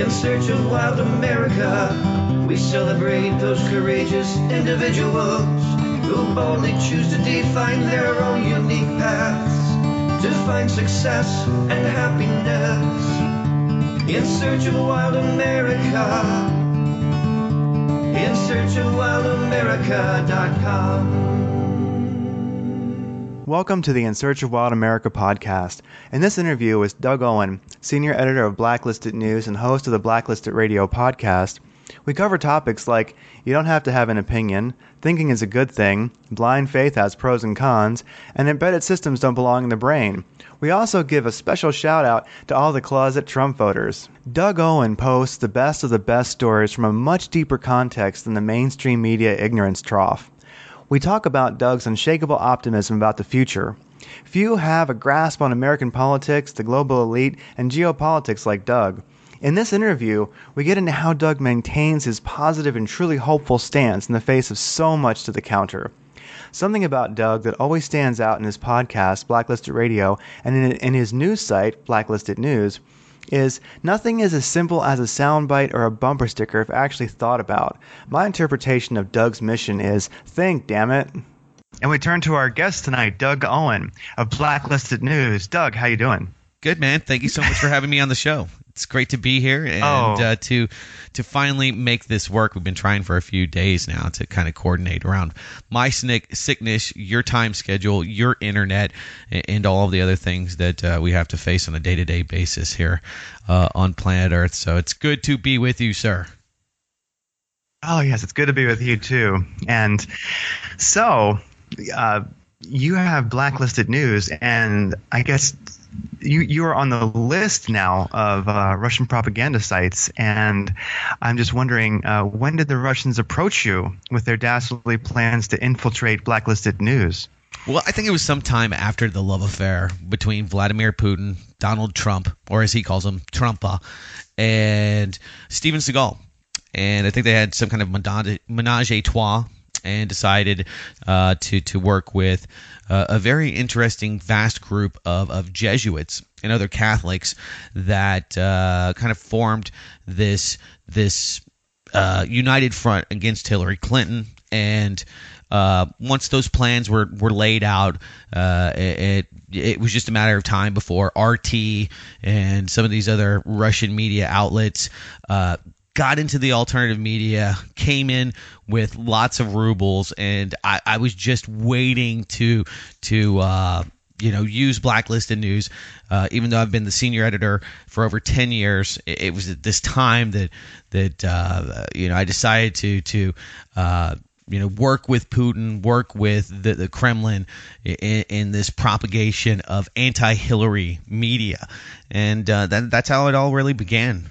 In search of wild America, we celebrate those courageous individuals who boldly choose to define their own unique paths to find success and happiness. In search of wild America, in search of wildamerica.com. Welcome to the In Search of Wild America podcast. In this interview with Doug Owen, senior editor of Blacklisted News and host of the Blacklisted Radio podcast, we cover topics like you don't have to have an opinion, thinking is a good thing, blind faith has pros and cons, and embedded systems don't belong in the brain. We also give a special shout out to all the closet Trump voters. Doug Owen posts the best of the best stories from a much deeper context than the mainstream media ignorance trough. We talk about Doug's unshakable optimism about the future. Few have a grasp on American politics, the global elite, and geopolitics like Doug. In this interview, we get into how Doug maintains his positive and truly hopeful stance in the face of so much to the counter. Something about Doug that always stands out in his podcast, Blacklisted Radio, and in his news site, Blacklisted News, is nothing is as simple as a soundbite or a bumper sticker if actually thought about. My interpretation of Doug's mission is, think, damn it. And we turn to our guest tonight, Doug Owen of Blacklisted News. Doug, how you doing? Good, man. Thank you so much for having me on the show. It's great to be here and to finally make this work. We've been trying for a few days now to kind of coordinate around my sickness, your time schedule, your internet, and all of the other things that we have to face on a day-to-day basis here on planet Earth. So it's good to be with you, sir. Oh, yes, it's good to be with you, too. And so you have Blacklisted News, and I guess you are on the list now of Russian propaganda sites, and I'm just wondering, when did the Russians approach you with their dastardly plans to infiltrate Blacklisted News? Well, I think it was sometime after the love affair between Vladimir Putin, Donald Trump, or as he calls him, Trumpa, and Steven Seagal. And I think they had some kind of menage a trois and decided to work with a very interesting, vast group of Jesuits and other Catholics that kind of formed this united front against Hillary Clinton. And once those plans were laid out, it was just a matter of time before RT and some of these other Russian media outlets got into the alternative media, came in with lots of rubles, and I was just waiting to use Blacklisted News. Even though I've been the senior editor for over 10 years, it was at this time that I decided to work with Putin, work with the Kremlin in this propagation of anti-Hillary media, and that's how it all really began.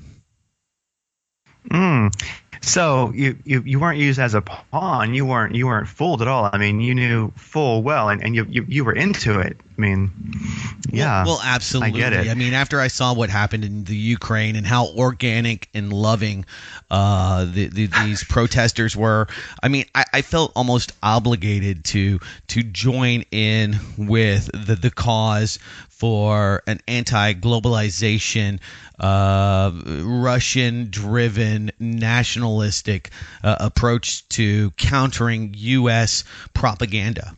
So you weren't used as a pawn. You weren't fooled at all. I mean, you knew full well, and you were into it. I mean, yeah. Well, absolutely. I get it. I mean, after I saw what happened in the Ukraine and how organic and loving these protesters were, I mean, I felt almost obligated to join in with the cause for an anti-globalization, Russian-driven, nationalistic approach to countering U.S. propaganda.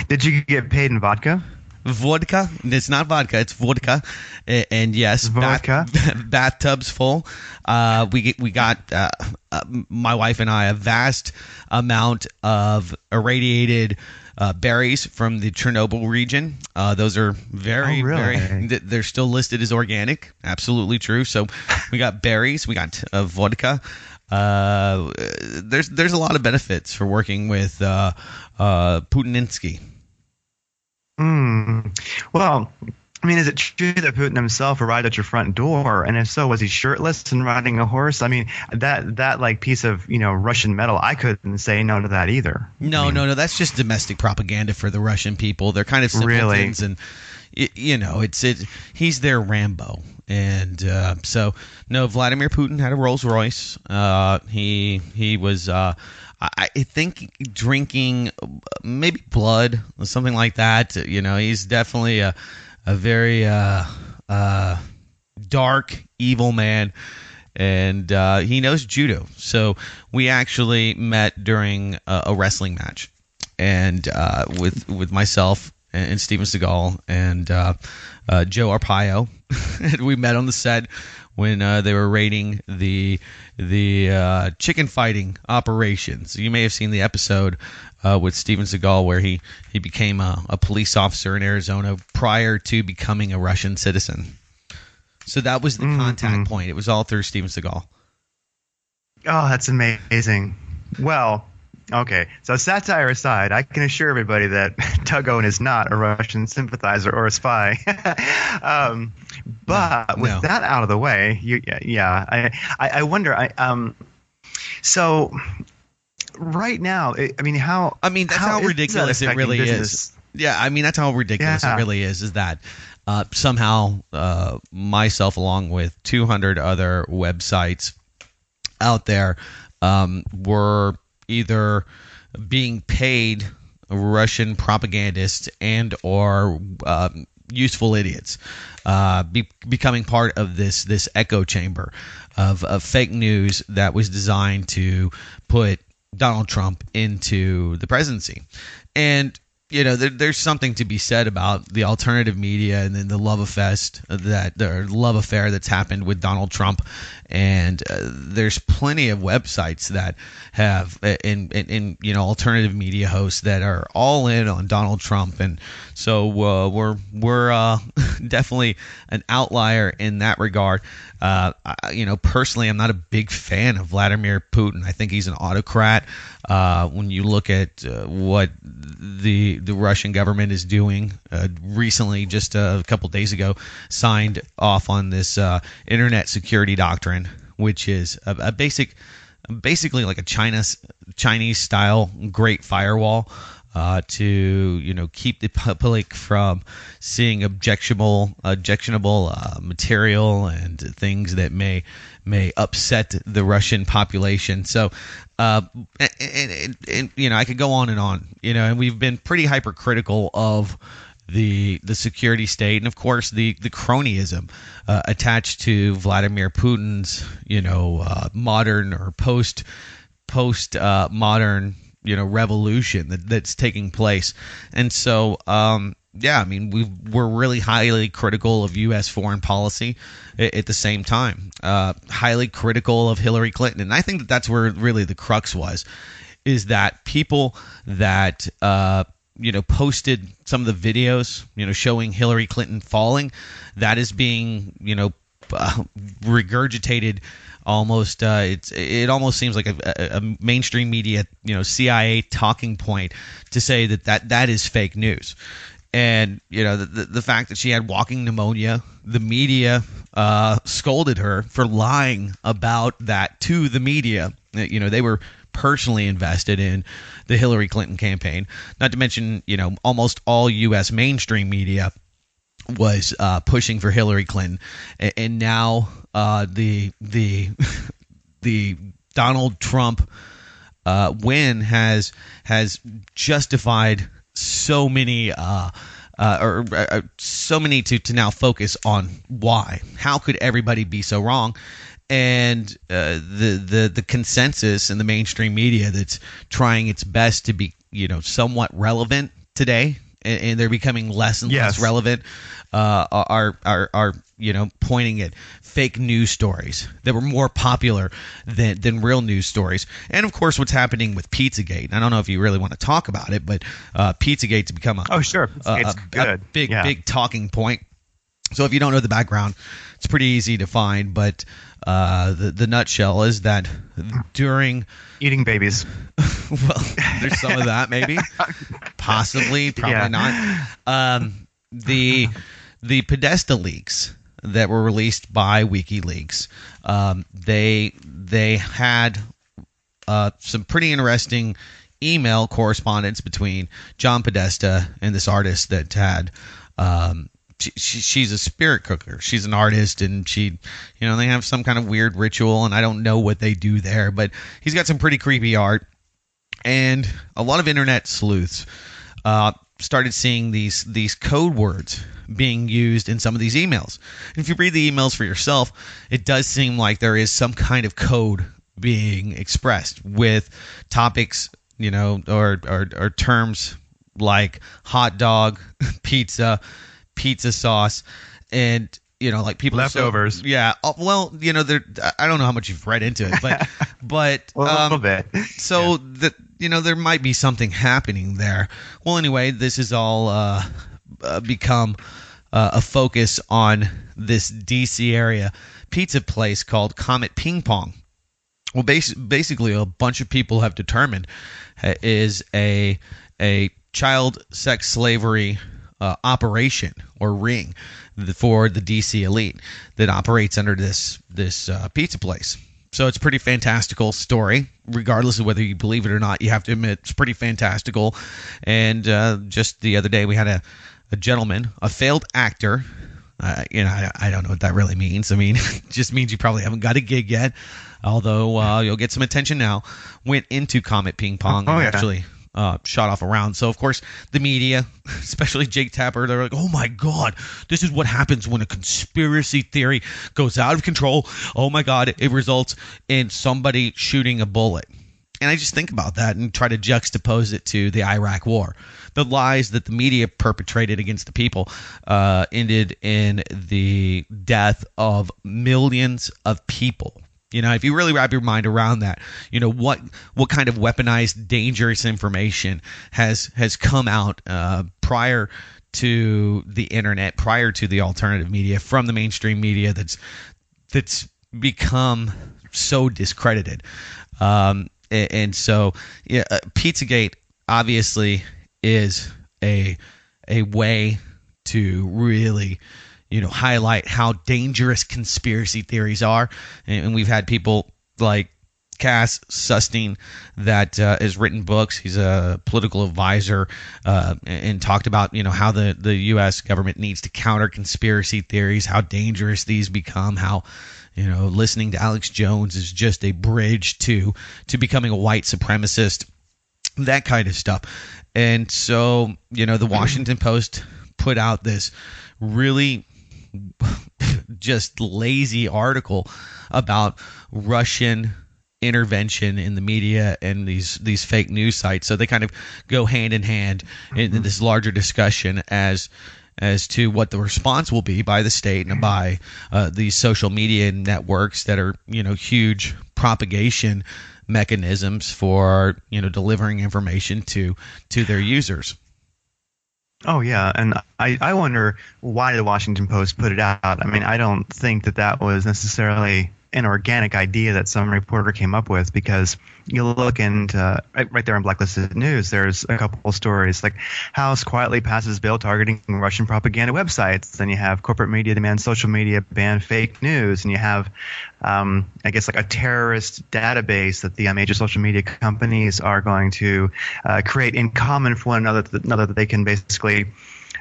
Did you get paid in vodka? Vodka? It's not vodka. It's vodka. And yes, vodka. Bathtubs full. We got my wife and I a vast amount of irradiated berries from the Chernobyl region. Those are very, they're still listed as organic. Absolutely true. So we got berries. We got vodka. There's a lot of benefits for working with Putininsky. Well, I mean, is it true that Putin himself arrived at your front door? And if so, was he shirtless and riding a horse? I mean, that like piece of, Russian metal, I couldn't say no to that either. No. That's just domestic propaganda for the Russian people. They're kind of simpletons, and he's their Rambo. And so, no, Vladimir Putin had a Rolls Royce. He was, I think, drinking maybe blood or something like that. He's definitely a very dark, evil man. And he knows judo. So we actually met during a wrestling match, and with myself and Steven Seagal and Joe Arpaio. We met on the set when they were raiding the chicken fighting operations. You may have seen the episode with Steven Seagal where he became a police officer in Arizona prior to becoming a Russian citizen. So that was the contact point. It was all through Steven Seagal. Oh, that's amazing. Well, okay. So satire aside, I can assure everybody that Doug Owen is not a Russian sympathizer or a spy. But with that out of the way, I wonder. So right now, that's how ridiculous it really is. Yeah, that's how ridiculous it really is. Is that somehow myself, along with 200 other websites out there, were either being paid Russian propagandists and or useful idiots, becoming part of this echo chamber of fake news that was designed to put Donald Trump into the presidency. And there's something to be said about the alternative media and then the love affair that's happened with Donald Trump. And there's plenty of websites that have and alternative media hosts that are all in on Donald Trump. And so we're definitely an outlier in that regard. Personally, I'm not a big fan of Vladimir Putin. I think he's an autocrat. When you look at what the Russian government is doing, recently, just a couple days ago, signed off on this internet security doctrine, which is basically like a Chinese style Great Firewall. To keep the public from seeing objectionable material and things that may upset the Russian population. So, I could go on, and we've been pretty hypercritical of the security state, and of course the cronyism attached to Vladimir Putin's modern or post modern revolution that's taking place. And so we're really highly critical of U.S. foreign policy at the same time, highly critical of Hillary Clinton. And I think that's where really the crux is that people that posted some of the videos showing Hillary Clinton falling, that is being regurgitated. Almost, it almost seems like a mainstream media, CIA talking point to say that is fake news. And the fact that she had walking pneumonia, the media scolded her for lying about that to the media. They were personally invested in the Hillary Clinton campaign. Not to mention, almost all U.S. mainstream media was pushing for Hillary Clinton, and now the Donald Trump win has justified so many to now focus on why. How could everybody be so wrong? And the consensus in the mainstream media that's trying its best to be somewhat relevant today, and they're becoming less and less relevant, are pointing at fake news stories that were more popular than real news stories. And of course, what's happening with Pizzagate. I don't know if you really want to talk about it, but Pizzagate's become a big talking point. So if you don't know the background, it's pretty easy to find. But the nutshell is that during eating babies. Well, there's some of that, maybe, probably not. The Podesta leaks that were released by WikiLeaks, they had some pretty interesting email correspondence between John Podesta and this artist that had. She's a spirit cooker. She's an artist, and they have some kind of weird ritual, and I don't know what they do there, but he's got some pretty creepy art. And a lot of internet sleuths started seeing these code words being used in some of these emails. And if you read the emails for yourself, it does seem like there is some kind of code being expressed with topics, or terms like hot dog, pizza sauce, and like people leftovers. Yeah. Well, I don't know how much you've read into it, but a little bit. So that there might be something happening there. Well, anyway, this has all become a focus on this DC area pizza place called Comet Ping Pong. Well, basically, a bunch of people have determined is a child sex slavery operation or ring for the DC elite that operates under this pizza place. So it's a pretty fantastical story, regardless of whether you believe it or not. You have to admit it's pretty fantastical. And just the other day, we had a gentleman, a failed actor. I don't know what that really means. I mean, it just means you probably haven't got a gig yet. Although you'll get some attention now. Went into Comet Ping Pong and actually shot off a round. So, of course, the media, especially Jake Tapper, they're like, oh, my God, this is what happens when a conspiracy theory goes out of control. Oh, my God, it results in somebody shooting a bullet. And I just think about that and try to juxtapose it to the Iraq War. The lies that the media perpetrated against the people ended in the death of millions of people. If you really wrap your mind around that, what kind of weaponized, dangerous information has come out prior to the internet, prior to the alternative media, from the mainstream media that's become so discredited. And so, Pizzagate obviously is a way to really highlight how dangerous conspiracy theories are. And we've had people like Cass Sustain that has written books. He's a political advisor and talked about, how the U.S. government needs to counter conspiracy theories, how dangerous these become, how, listening to Alex Jones is just a bridge to becoming a white supremacist, that kind of stuff. And so, the Washington Post put out this really just lazy article about Russian intervention in the media and these fake news sites. So they kind of go hand in hand in this larger discussion as to what the response will be by the state and by these social media networks that are huge propagation mechanisms for delivering information to their users. Oh, yeah. And I wonder why the Washington Post put it out. I mean, I don't think that was necessarily an organic idea that some reporter came up with, because you look into right there in Blacklisted News, there's a couple stories like House quietly passes bill targeting Russian propaganda websites. Then you have corporate media demands social media ban fake news, and you have I guess like a terrorist database that the major social media companies are going to create in common for one another that they can basically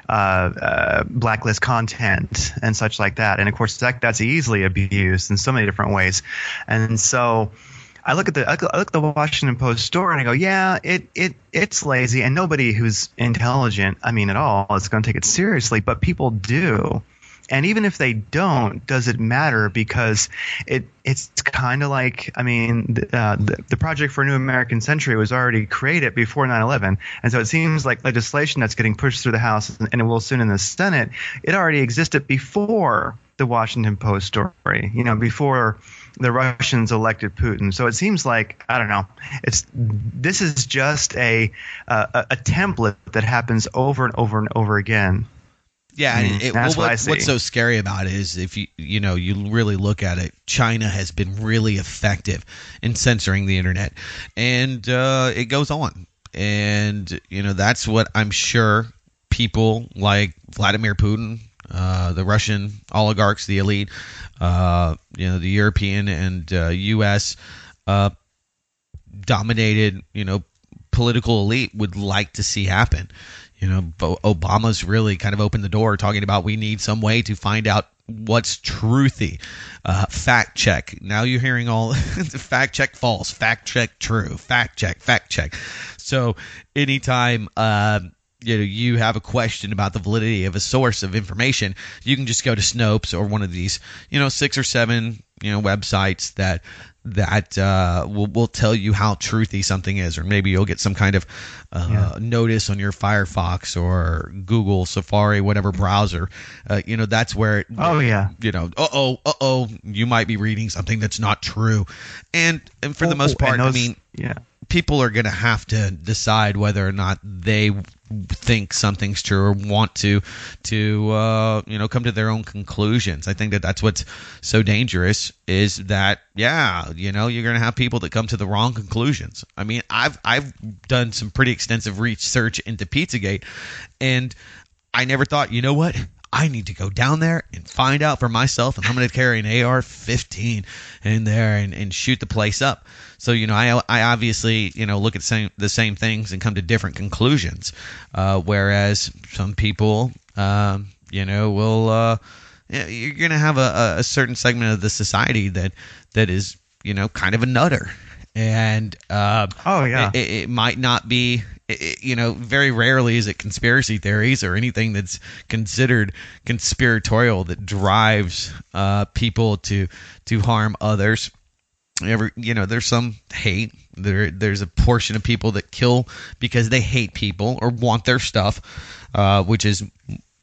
blacklist content and such like that. And of course that's easily abused in so many different ways. And so I look at the Washington Post story and I go, yeah, it's lazy, and nobody who's intelligent, at all, is going to take it seriously, but people do. And even if they don't, does it matter? Because it's kind of like, the Project for a New American Century was already created before 9/11. And so it seems like legislation that's getting pushed through the House and it will soon in the Senate, it already existed before the Washington Post story, before the Russians elected Putin. So it seems like, I don't know, this is just a template that happens over and over and over again. Yeah, and what's so scary about it is if you really look at it, China has been really effective in censoring the internet, and it goes on, and that's what I'm sure people like Vladimir Putin, the Russian oligarchs, the elite, the European and U.S. Dominated, political elite would like to see happen. Obama's really kind of opened the door, talking about we need some way to find out what's truthy. Fact check. Now you're hearing all fact check false, fact check true, fact check. So anytime you have a question about the validity of a source of information, you can just go to Snopes or one of these 6 or 7 websites that will tell you how truthy something is, or maybe you'll get some kind of notice on your Firefox or Google, Safari, whatever browser. That's where you might be reading something that's not true, and for the most part, people are going to have to decide whether or not they think something's true or want to come to their own conclusions. I think that's what's so dangerous, is that you're going to have people that come to the wrong conclusions. I mean, I've done some pretty extensive research into Pizzagate, and I never thought, you know what, I need to go down there and find out for myself, and I'm going to carry an AR-15 in there and shoot the place up. So, I obviously, look at the same things and come to different conclusions, whereas some people, will, you're going to have a certain segment of the society that is, kind of a nutter. And it might not be, very rarely is it conspiracy theories or anything that's considered conspiratorial that drives people to harm others. There's some hate. There's a portion of people that kill because they hate people or want their stuff, which is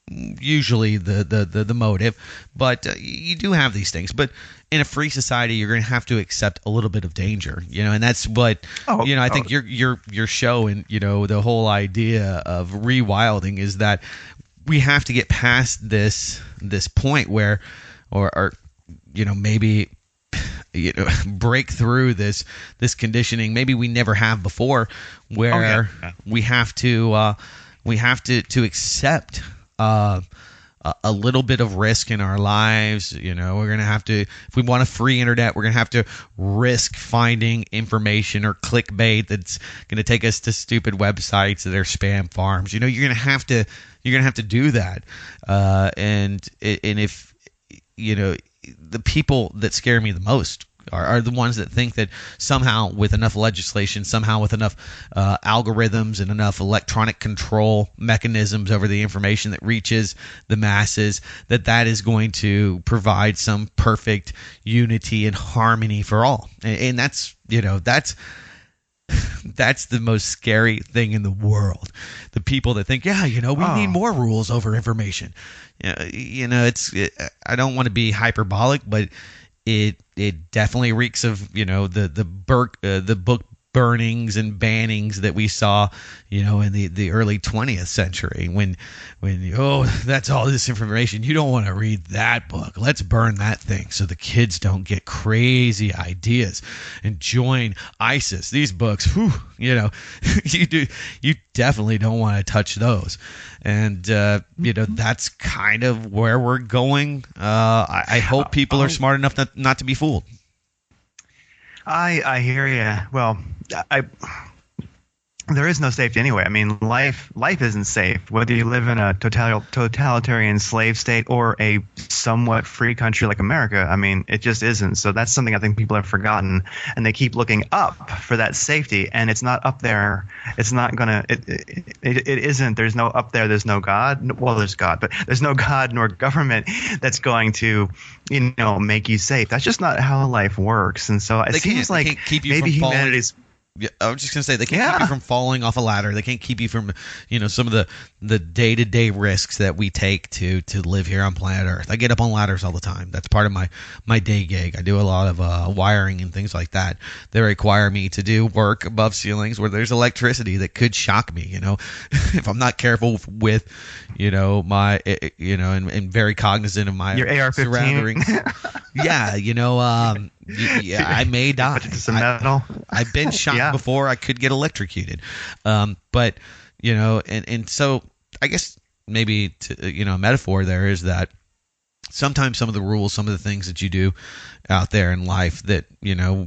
usually the motive. But you do have these things. But in a free society, you're going to have to accept a little bit of danger, and that's what I think your show and the whole idea of rewilding is that we have to get past this point where, or maybe break through this conditioning maybe we never have before, where we have to accept a little bit of risk in our lives. We're going to have to, if we want a free internet, we're going to have to risk finding information or clickbait that's going to take us to stupid websites that are spam farms. You're going to have to do that. And if the people that scare me the most are the ones that think that somehow with enough legislation, somehow with enough algorithms and enough electronic control mechanisms over the information that reaches the masses, that is going to provide some perfect unity and harmony for all. And that's the most scary thing in the world. The people that think, we need more rules over information. I don't want to be hyperbolic, but it definitely reeks of the book burnings and bannings that we saw in the early 20th century when that's all this information, you don't want to read that book, let's burn that thing so the kids don't get crazy ideas and join ISIS. These books, you definitely don't want to touch those. And that's kind of where we're going. I hope people are smart enough not to be fooled. I hear you. Well, there is no safety anyway. I mean, life isn't safe, whether you live in a totalitarian slave state or a somewhat free country like America. I mean, it just isn't. So that's something I think people have forgotten, and they keep looking up for that safety, and it's not up there. It's not gonna. It isn't. There's no up there. There's no God. Well, there's God, but there's no God nor government that's going to, make you safe. That's just not how life works. And so it seems like maybe humanity's. Yeah, I was just gonna say they can't keep you from falling off a ladder. They can't keep you from, some of the day-to-day risks that we take to live here on planet Earth. I get up on ladders all the time. That's part of my day gig. I do a lot of wiring and things like that. They require me to do work above ceilings where there's electricity that could shock me. If I'm not careful with, my, and very cognizant of my your AR-15 surroundings. I may die. Some metal. I've been shocked before. I could get electrocuted. But so I guess maybe a metaphor there is that sometimes some of the rules, some of the things that you do out there in life that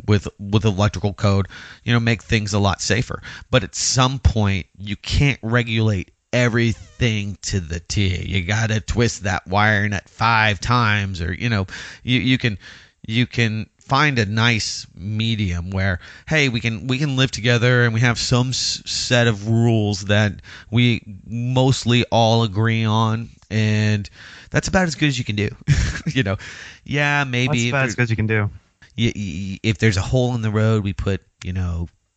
with electrical code, make things a lot safer. But at some point, you can't regulate everything to the T. You got to twist that wire nut 5 times, or you can find a nice medium where, hey, we can live together and we have some set of rules that we mostly all agree on, and that's about as good as you can do. Yeah, maybe That's about as good as you can do. if there's a hole in the road, we put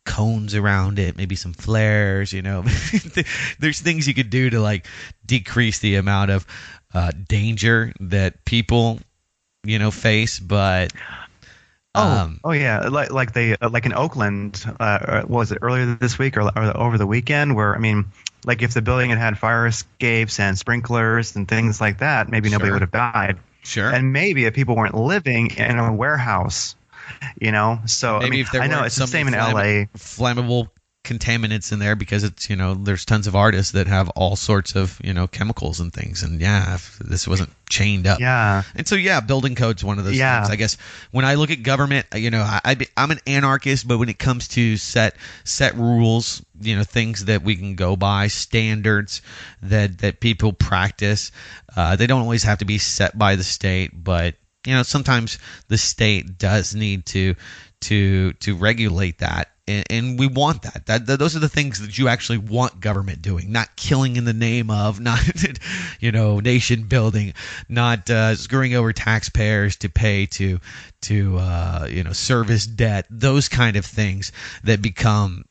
cones around it, maybe some flares. There's things you could do to like decrease the amount of danger that people face, but yeah, like they like in Oakland, what was it, earlier this week or over the weekend, where, I mean, like if the building had fire escapes and sprinklers and things like that, maybe nobody would have died. Sure. And maybe if people weren't living in a warehouse, so maybe if there I know weren't it's the so same in many LA. flammable contaminants in there, because it's there's tons of artists that have all sorts of chemicals and things, and if this wasn't chained up, and so building code's one of those things. I guess when I look at government, I'm an anarchist, but when it comes to set rules, things that we can go by, standards that people practice, they don't always have to be set by the state, but sometimes the state does need to regulate that. And we want that. Those are the things that you actually want government doing, not killing in the name of, not nation building, not screwing over taxpayers to pay to service debt. Those kind of things that become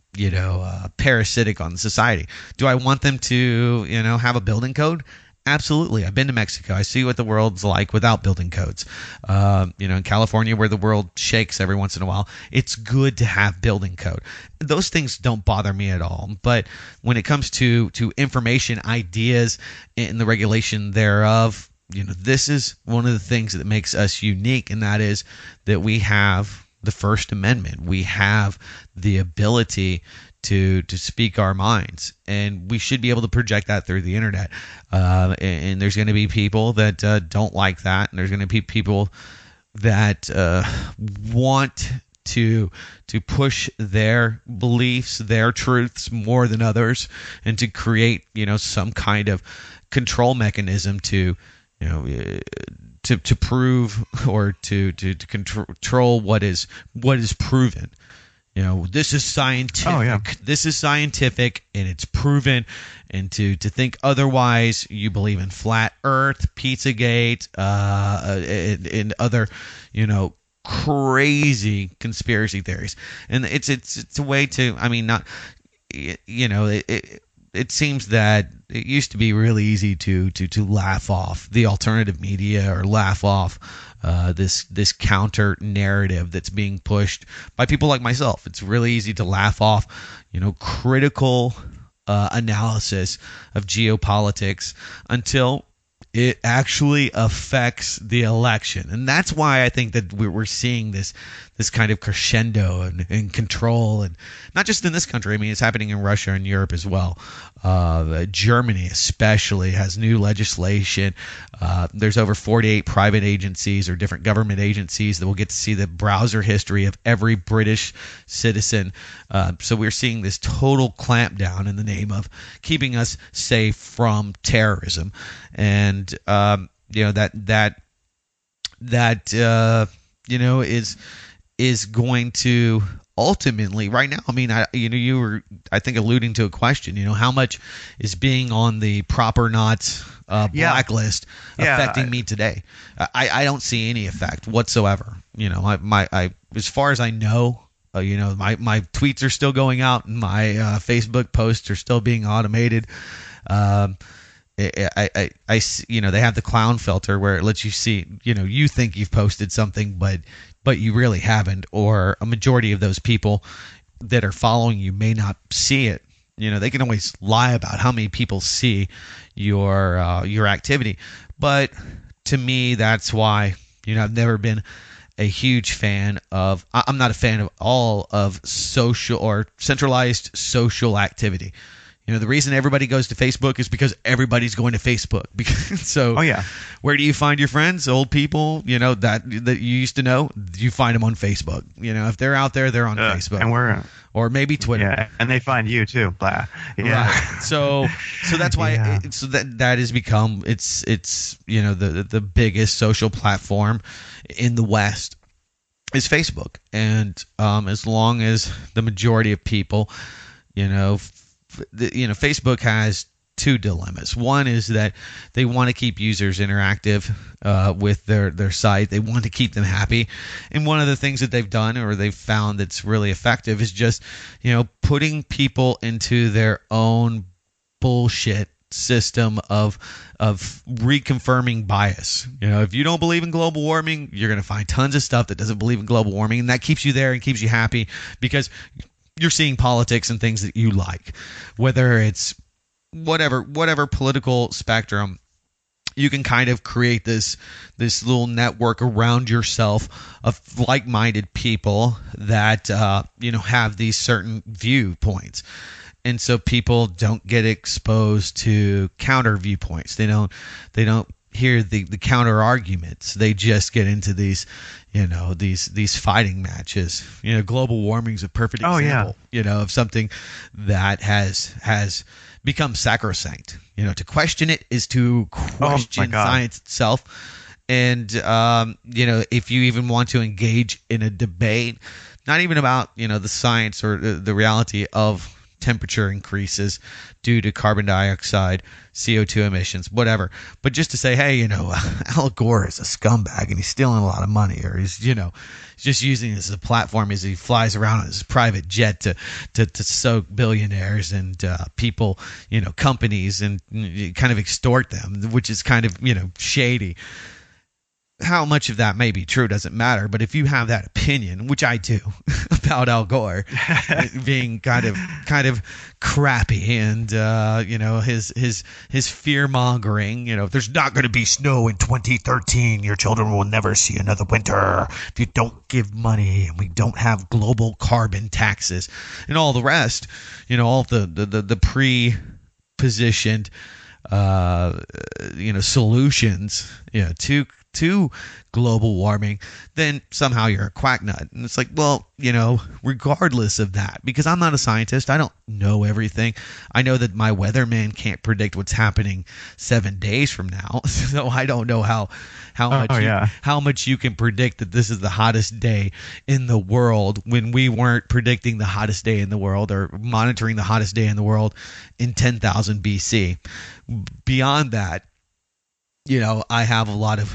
parasitic on society. Do I want them to have a building code? Absolutely. I've been to Mexico. I see what the world's like without building codes. In California, where the world shakes every once in a while, it's good to have building code. Those things don't bother me at all. But when it comes to information, ideas, and the regulation thereof, this is one of the things that makes us unique, and that is that we have the First Amendment. We have the ability to speak our minds, and we should be able to project that through the internet. And there's going to be people that don't like that, and there's going to be people that want to push their beliefs, their truths more than others, and to create some kind of control mechanism to prove or to control what is proven. This is scientific. Oh, yeah. This is scientific, and it's proven. And to think otherwise, you believe in flat Earth, Pizzagate, and other, crazy conspiracy theories. And it's a way to. I mean, not. It seems that it used to be really easy to laugh off the alternative media or laugh off this counter narrative that's being pushed by people like myself. It's really easy to laugh off, critical analysis of geopolitics until it actually affects the election. And that's why I think that we're seeing this kind of crescendo and control, and not just in this country. I mean, it's happening in Russia and Europe as well. Germany especially has new legislation. There's over 48 private agencies or different government agencies that will get to see the browser history of every British citizen. So we're seeing this total clampdown in the name of keeping us safe from terrorism. And that is going to ultimately, right now, I mean, you were, I think, alluding to a question, how much is being on the proper not blacklist affecting me today? I don't see any effect whatsoever. I as far as I know, my tweets are still going out, and my Facebook posts are still being automated. They have the clown filter where it lets you see, you think you've posted something, but you really haven't, or a majority of those people that are following you may not see it. They can always lie about how many people see your activity. But to me, that's why, I've never been a huge fan of, I'm not a fan of all of social or centralized social activity. The reason everybody goes to Facebook is because everybody's going to Facebook. So, where do you find your friends? Old people, that you used to know. You find them on Facebook. If they're out there, they're on Facebook, and or maybe Twitter. Yeah, and they find you too. Blah. Yeah. Right. So that's why. So that has become it's the biggest social platform in the West. is Facebook. And as long as the majority of people, Facebook has two dilemmas. One is that they want to keep users interactive with their site. They want to keep them happy. And one of the things that they've done or they've found that's really effective is just, putting people into their own bullshit system of reconfirming bias. If you don't believe in global warming, you're going to find tons of stuff that doesn't believe in global warming, and that keeps you there and keeps you happy because you're seeing politics and things that you like, whether it's whatever political spectrum. You can kind of create this little network around yourself of like-minded people that have these certain viewpoints. And so people don't get exposed to counter viewpoints. They don't hear the counter arguments. They just get into these fighting matches. Global warming is a perfect example. Of something that has become sacrosanct. To question it is to question science itself. And if you even want to engage in a debate, not even about the science or the reality of temperature increases due to carbon dioxide, CO2 emissions, whatever. But just to say, hey, Al Gore is a scumbag and he's stealing a lot of money, or he's, just using this as a platform as he flies around on his private jet to soak billionaires and people, companies, and kind of extort them, which is kind of, shady. How much of that may be true doesn't matter, but if you have that opinion, which I do, about Al Gore being kind of crappy and his fear mongering, if there's not going to be snow in 2013, your children will never see another winter if you don't give money, and we don't have global carbon taxes and all the rest, all of the pre-positioned solutions to global warming, then somehow you're a quack nut. And it's like, well, regardless of that, because I'm not a scientist, I don't know everything. I know that my weatherman can't predict what's happening 7 days from now, so I don't know how much you can predict that this is the hottest day in the world when we weren't predicting the hottest day in the world or monitoring the hottest day in the world in 10,000 BC. Beyond that, I have a lot of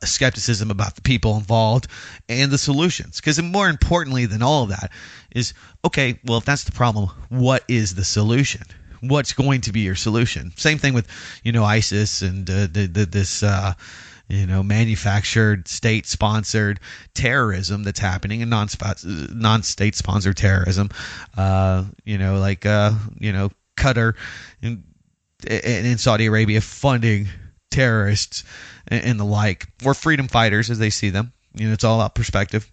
skepticism about the people involved and the solutions. Because more importantly than all of that is, okay, well, if that's the problem, what is the solution? What's going to be your solution? Same thing with, ISIS and this manufactured, state-sponsored terrorism that's happening, and non-state-sponsored terrorism, Qatar and in Saudi Arabia funding terrorists and the like, or freedom fighters as they see them. It's all about perspective.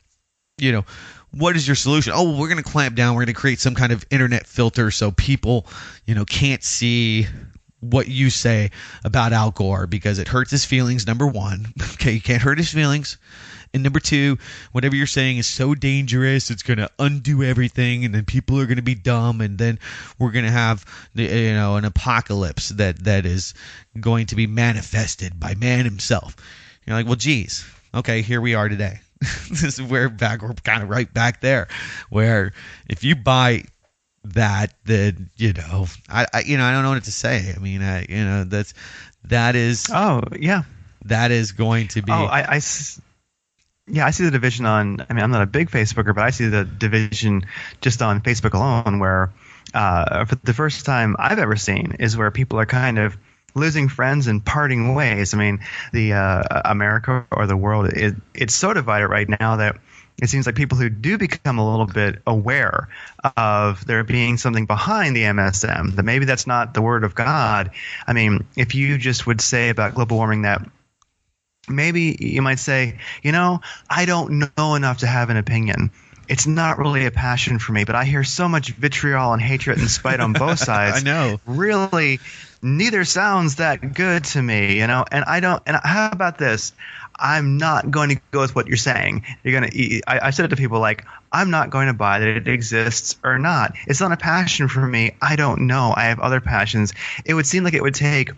What is your solution? Oh, we're going to clamp down. We're going to create some kind of internet filter so people, can't see what you say about Al Gore because it hurts his feelings, number one. Okay, you can't hurt his feelings. And number two, whatever you're saying is so dangerous, it's going to undo everything, and then people are going to be dumb, and then we're going to have an apocalypse that is going to be manifested by man himself. You're like, well, geez, okay, here we are today. We're kind of right back there, where if you buy that, then I don't know what to say. I mean, that is. Oh yeah. That is going to be. Yeah, I see the division on. I mean, I'm not a big Facebooker, but I see the division just on Facebook alone, where for the first time I've ever seen is where people are kind of losing friends and parting ways. I mean, the America or the world, it's so divided right now that it seems like people who do become a little bit aware of there being something behind the MSM, that maybe that's not the word of God. I mean, if you just would say about global warming that maybe you might say, I don't know enough to have an opinion. It's not really a passion for me, but I hear so much vitriol and hatred and spite on both sides. I know. Really, neither sounds that good to me, and I don't. And how about this? I'm not going to go with what you're saying. I said it to people like, I'm not going to buy that it exists or not. It's not a passion for me. I don't know. I have other passions. It would seem like it would take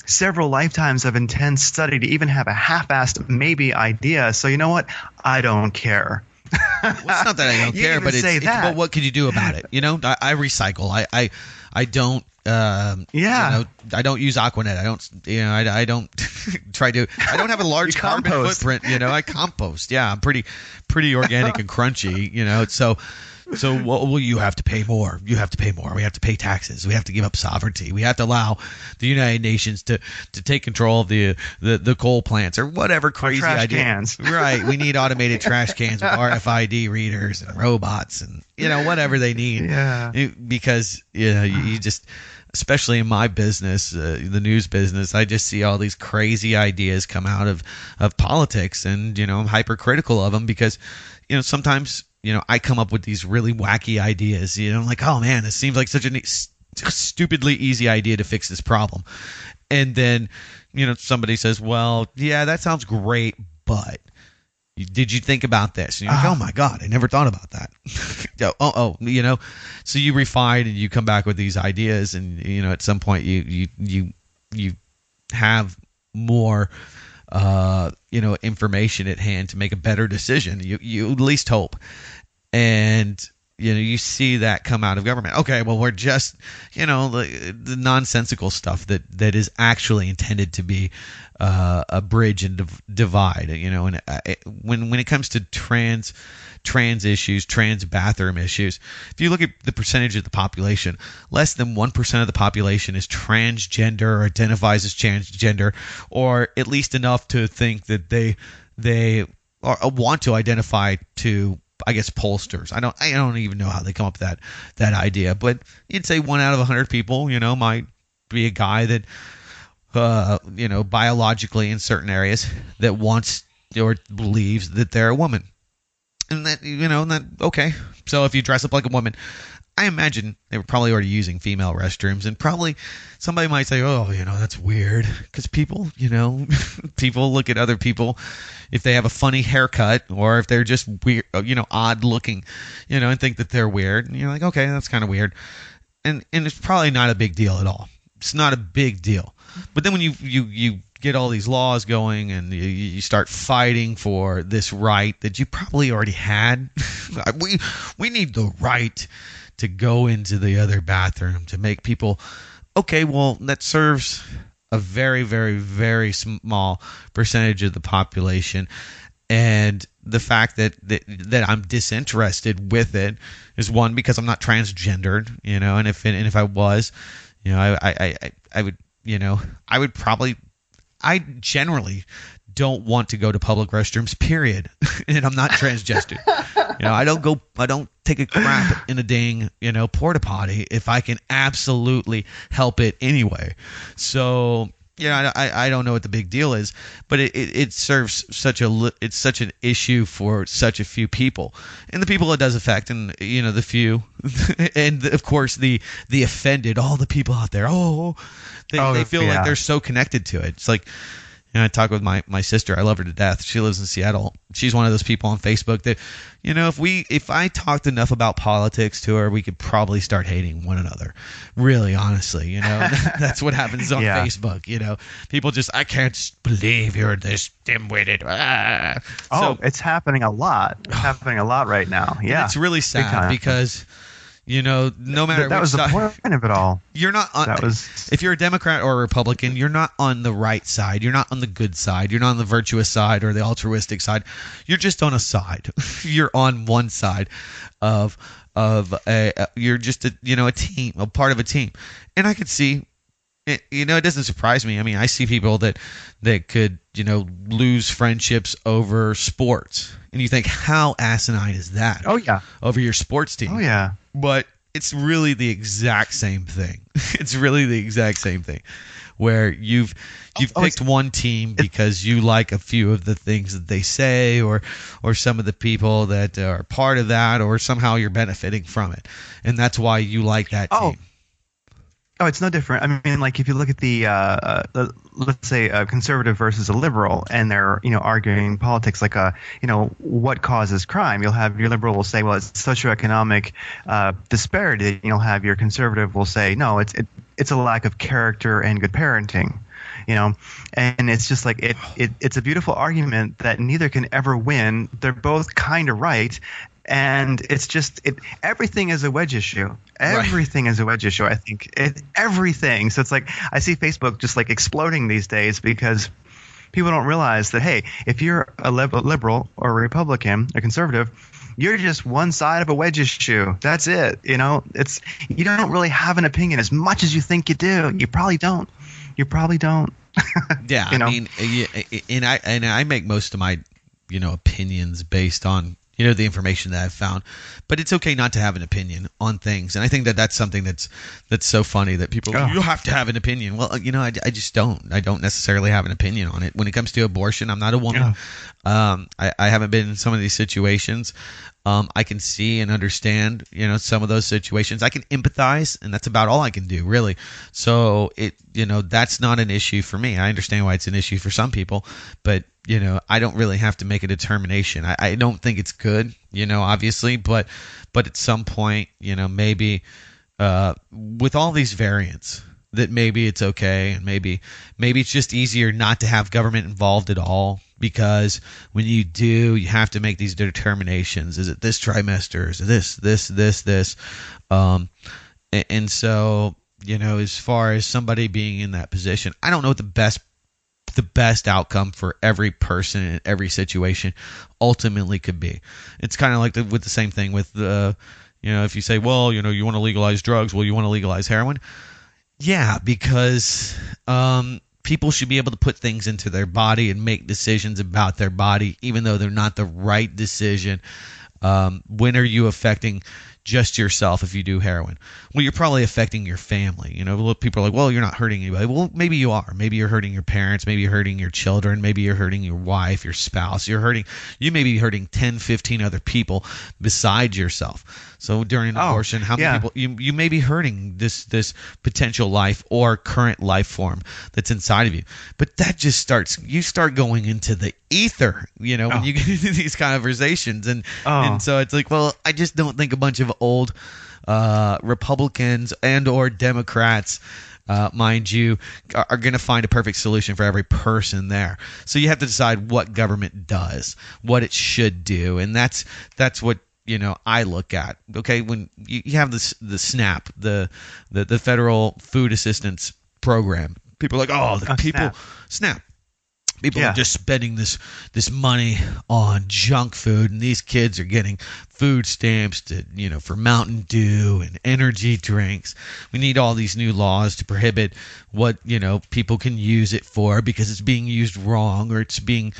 several lifetimes of intense study to even have a half-assed maybe idea. So you know what? I don't care. it's not that I don't care, but but what could you do about it? You know, I recycle. I don't. I don't use Aquanet. I don't try to. I don't have a large carbon footprint. You know, I compost. Yeah, I'm pretty organic and crunchy. You know, so well, you have to pay more. You have to pay more. We have to pay taxes. We have to give up sovereignty. We have to allow the United Nations to take control of the coal plants or whatever crazy idea. Cans. Right. We need automated trash cans with RFID readers and robots and whatever they need. Yeah. Because you just, especially in my business, the news business, I just see all these crazy ideas come out of politics, and I'm hypercritical of them because sometimes I come up with these really wacky ideas. I'm like, oh man, this seems like such a stupidly easy idea to fix this problem. And then, somebody says, well, yeah, that sounds great, but did you think about this? And you're like, oh my God, I never thought about that. So you refine and you come back with these ideas, and, at some point you have more information at hand to make a better decision. You at least hope. And you see that come out of government. Okay, well, we're just the nonsensical stuff that is actually intended to be a bridge and divide. And when it comes to trans issues, trans bathroom issues, if you look at the percentage of the population, less than 1% of the population is transgender or identifies as transgender, or at least enough to think that they want to identify to, I guess, pollsters. I don't even know how they come up with that idea, but you'd say 1 out of 100 people, might be a guy that, biologically in certain areas that wants or believes that they're a woman. And that, okay. So if you dress up like a woman, I imagine they were probably already using female restrooms, and probably somebody might say, oh, that's weird, because people look at other people if they have a funny haircut or if they're just weird, odd looking, and think that they're weird. And you're like, okay, that's kind of weird. And it's probably not a big deal at all. It's not a big deal. But then when you get all these laws going and you start fighting for this right that you probably already had, we need the right to go into the other bathroom, to make people, okay, well, that serves a very, very, very small percentage of the population. And the fact that I'm disinterested with it is, one, because I'm not transgendered, and if I was, I would probably, I generally don't want to go to public restrooms, period. And I'm not transgendered. I don't take a crap in a dang, porta potty if I can absolutely help it anyway. So, I don't know what the big deal is, but it serves it's such an issue for such a few people, and the people it does affect, and the few, and of course the offended, all the people out there, they feel like they're so connected to it. It's like, I talk with my sister. I love her to death. She lives in Seattle. She's one of those people on Facebook that, if I talked enough about politics to her, we could probably start hating one another. Really, honestly, that's what happens on Facebook. People just, I can't believe you're this dim-witted. It's happening a lot. It's happening a lot right now. Yeah, it's really sad because, no matter that was the point of it all. You're not on, if you're a Democrat or a Republican, you're not on the right side. You're not on the good side. You're not on the virtuous side or the altruistic side. You're just on a side. You're on one side of you're just a team, a part of a team. And I could see it, it doesn't surprise me. I mean, I see people that could, lose friendships over sports. And you think, how asinine is that? Oh, yeah. Over your sports team. Oh, yeah. But it's really the exact same thing. It's really the exact same thing, where you've picked one team because you like a few of the things that they say, or some of the people that are part of that, or somehow you're benefiting from it, and that's why you like that team. Oh, it's no different. I mean, like, if you look at the let's say a conservative versus a liberal, and they're arguing politics, like what causes crime. You'll have your liberal will say, well, it's socioeconomic disparity. You'll have your conservative will say, no, it's a lack of character and good parenting. And it's just like it's a beautiful argument that neither can ever win. They're both kind of right. And it's just everything is a wedge issue. Everything is a wedge issue, I think. Everything. So it's like I see Facebook just like exploding these days because people don't realize that, hey, if you're a liberal or a Republican, a conservative, you're just one side of a wedge issue. That's it. You don't really have an opinion as much as you think you do. You probably don't. Yeah, I mean, and I make most of my, opinions based on the information that I've found. But it's okay not to have an opinion on things. And I think that that's something that's so funny that people, you have to have an opinion. Well, I just don't. I don't necessarily have an opinion on it. When it comes to abortion, I'm not a woman. I haven't been in some of these situations. I can see and understand, some of those situations. I can empathize, and that's about all I can do, really. So that's not an issue for me. I understand why it's an issue for some people, but I don't really have to make a determination. I don't think it's good, obviously, but at some point, maybe with all these variants, that maybe it's okay, and maybe it's just easier not to have government involved at all, because when you do, you have to make these determinations. Is it this trimester? Is it this? And so, as far as somebody being in that position, I don't know what the best outcome for every person in every situation ultimately could be. It's kind of like with the same thing with if you say, well, you want to legalize drugs, well, you want to legalize heroin. Yeah, because people should be able to put things into their body and make decisions about their body, even though they're not the right decision. When are you affecting just yourself if you do heroin? Well, you're probably affecting your family. People are like, well, you're not hurting anybody. Well, maybe you are. Maybe you're hurting your parents. Maybe you're hurting your children. Maybe you're hurting your wife, your spouse. You may be hurting 10, 15 other people besides yourself. So during an abortion, how many people you may be hurting this potential life or current life form that's inside of you. But that just you start going into the ether, when you get into these conversations. And so it's like, well, I just don't think a bunch of old Republicans and or Democrats, mind you, are going to find a perfect solution for every person there. So you have to decide what government does, what it should do. And that's what I look at. Okay, when you have the SNAP, the Federal Food Assistance Program, people are like, SNAP. People are just spending this money on junk food, and these kids are getting food stamps for Mountain Dew and energy drinks. We need all these new laws to prohibit what people can use it for because it's being used wrong, or it's being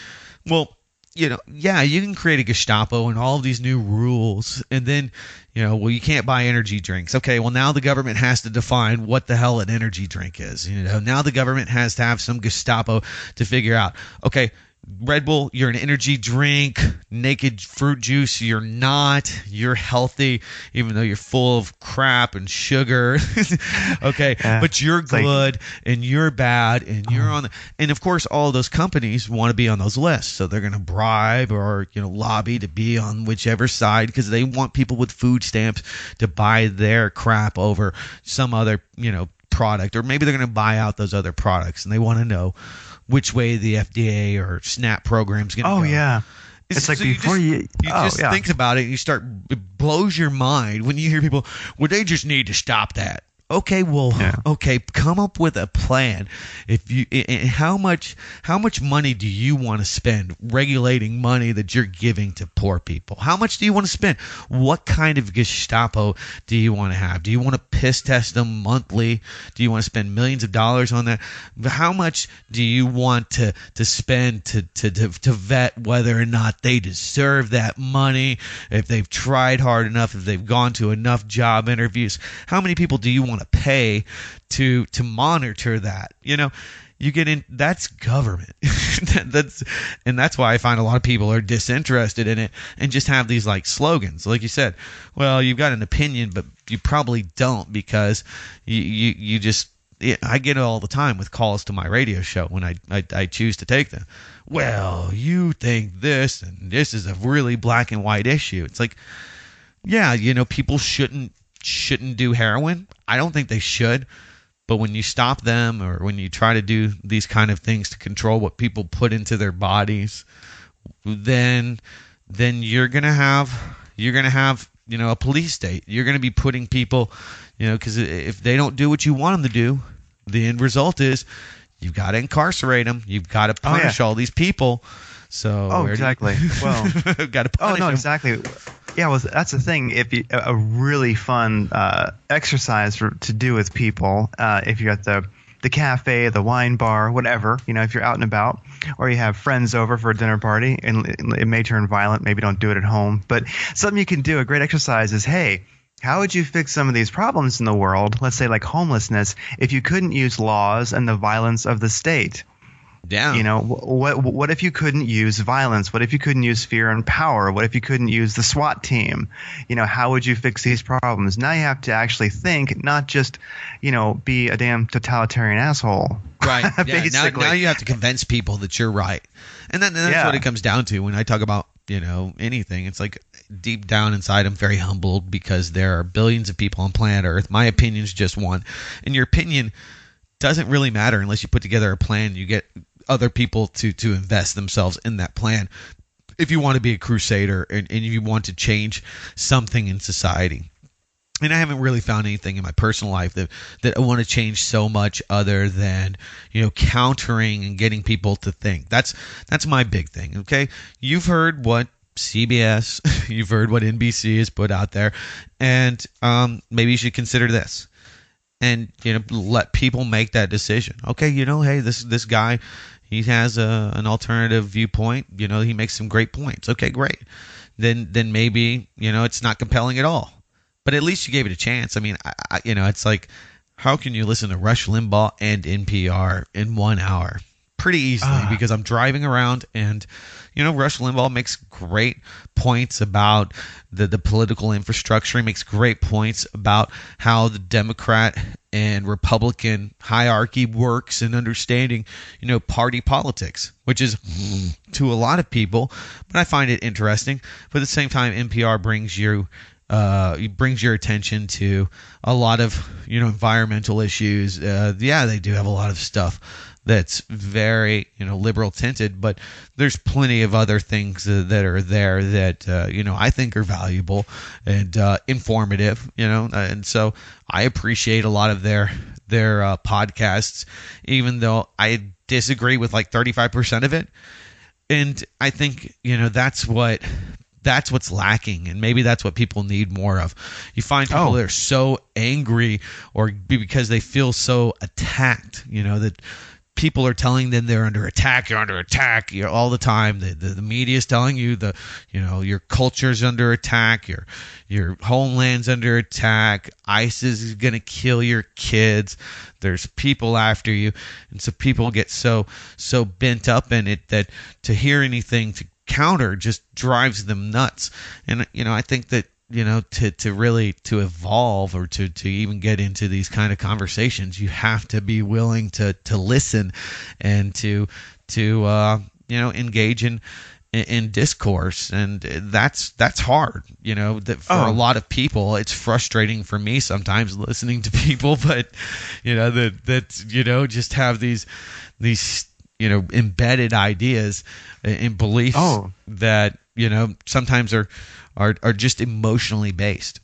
you can create a Gestapo and all of these new rules, and then, you can't buy energy drinks. Okay, well, now the government has to define what the hell an energy drink is. Now the government has to have some Gestapo to figure out, okay, Red Bull, you're an energy drink. Naked fruit juice, you're not. You're healthy, even though you're full of crap and sugar. Okay, but you're good and you're bad and you're on the. And of course, all of those companies want to be on those lists, so they're going to bribe or lobby to be on whichever side because they want people with food stamps to buy their crap over some other product, or maybe they're going to buy out those other products and they want to know which way the FDA or SNAP program's going to go. Oh, yeah. It's like before you just think about it, it blows your mind when you hear people, well, they just need to stop that. Okay, well, come up with a plan. How much money do you want to spend regulating money that you're giving to poor people? How much do you want to spend? What kind of Gestapo do you want to have? Do you want to piss test them monthly? Do you want to spend millions of dollars on that? How much do you want to spend to vet whether or not they deserve that money? If they've tried hard enough, if they've gone to enough job interviews, how many people do you want to pay to monitor that? You get in, that's government. that's why I find a lot of people are disinterested in it and just have these like slogans, like you said. Well, you've got an opinion, but you probably don't, because you just. I get it all the time with calls to my radio show when I choose to take them. Well, you think this, and this is a really black and white issue. It's like, yeah, people shouldn't do heroin. I don't think they should. But when you stop them, or when you try to do these kind of things to control what people put into their bodies, then you're gonna have a police state. You're gonna be putting people, because if they don't do what you want them to do, the end result is you've got to incarcerate them. You've got to punish all these people. So exactly. Well, got to punish them. Exactly. Yeah, well, that's the thing. If a really fun exercise to do with people, if you're at the cafe, the wine bar, whatever, if you're out and about, or you have friends over for a dinner party, and it may turn violent, maybe don't do it at home, but something you can do, a great exercise is, hey, how would you fix some of these problems in the world, let's say like homelessness, if you couldn't use laws and the violence of the state? Yeah. What if you couldn't use violence? What if you couldn't use fear and power? What if you couldn't use the SWAT team? How would you fix these problems? Now you have to actually think, not just, be a damn totalitarian asshole. Right. Yeah. Basically. Now you have to convince people that you're right. And that's what it comes down to when I talk about, anything. It's like deep down inside, I'm very humbled because there are billions of people on planet Earth. My opinion's just one. And your opinion doesn't really matter unless you put together a plan. You get other people to invest themselves in that plan if you want to be a crusader and you want to change something in society. And I haven't really found anything in my personal life that I want to change so much other than, countering and getting people to think. That's my big thing, okay? You've heard what CBS, you've heard what NBC has put out there, and maybe you should consider this. And let people make that decision. Okay, hey, this guy, he has an alternative viewpoint. He makes some great points. Okay, great. Then maybe it's not compelling at all. But at least you gave it a chance. I mean, it's like, how can you listen to Rush Limbaugh and NPR in 1 hour? Pretty easily, because I'm driving around and Rush Limbaugh makes great points about the political infrastructure. He makes great points about how the Democrat and Republican hierarchy works and understanding, party politics, which is to a lot of people, but I find it interesting. But at the same time, NPR brings your attention to a lot of, environmental issues. They do have a lot of stuff that's very, liberal tinted, but there's plenty of other things that are there that, I think are valuable and informative, and so I appreciate a lot of their podcasts, even though I disagree with like 35% of it. And I think, that's what's lacking, and maybe that's what people need more of. You find people that are so angry or because they feel so attacked, that people are telling them they're under attack. You're under attack. All the time. The media is telling you your culture's under attack. Your homeland's under attack. ISIS is gonna kill your kids. There's people after you, and so people get so bent up in it that to hear anything to counter just drives them nuts. And I think that to really evolve or to even get into these kind of conversations, you have to be willing to listen and to engage in discourse. And that's hard, that for a lot of people. It's frustrating for me sometimes listening to people, but that just have these embedded ideas and beliefs that sometimes are just emotionally based.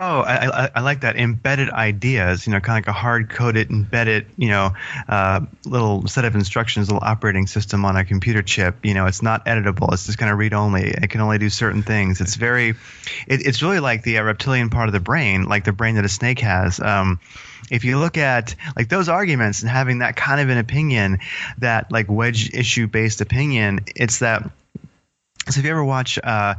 I like that. Embedded ideas, kind of like a hard-coded, embedded, little set of instructions, little operating system on a computer chip. It's not editable. It's just kind of read-only. It can only do certain things. It's it's really like the reptilian part of the brain, like the brain that a snake has. If you look at like those arguments and having that kind of an opinion, that like wedge issue based opinion, it's that. So if you ever watch a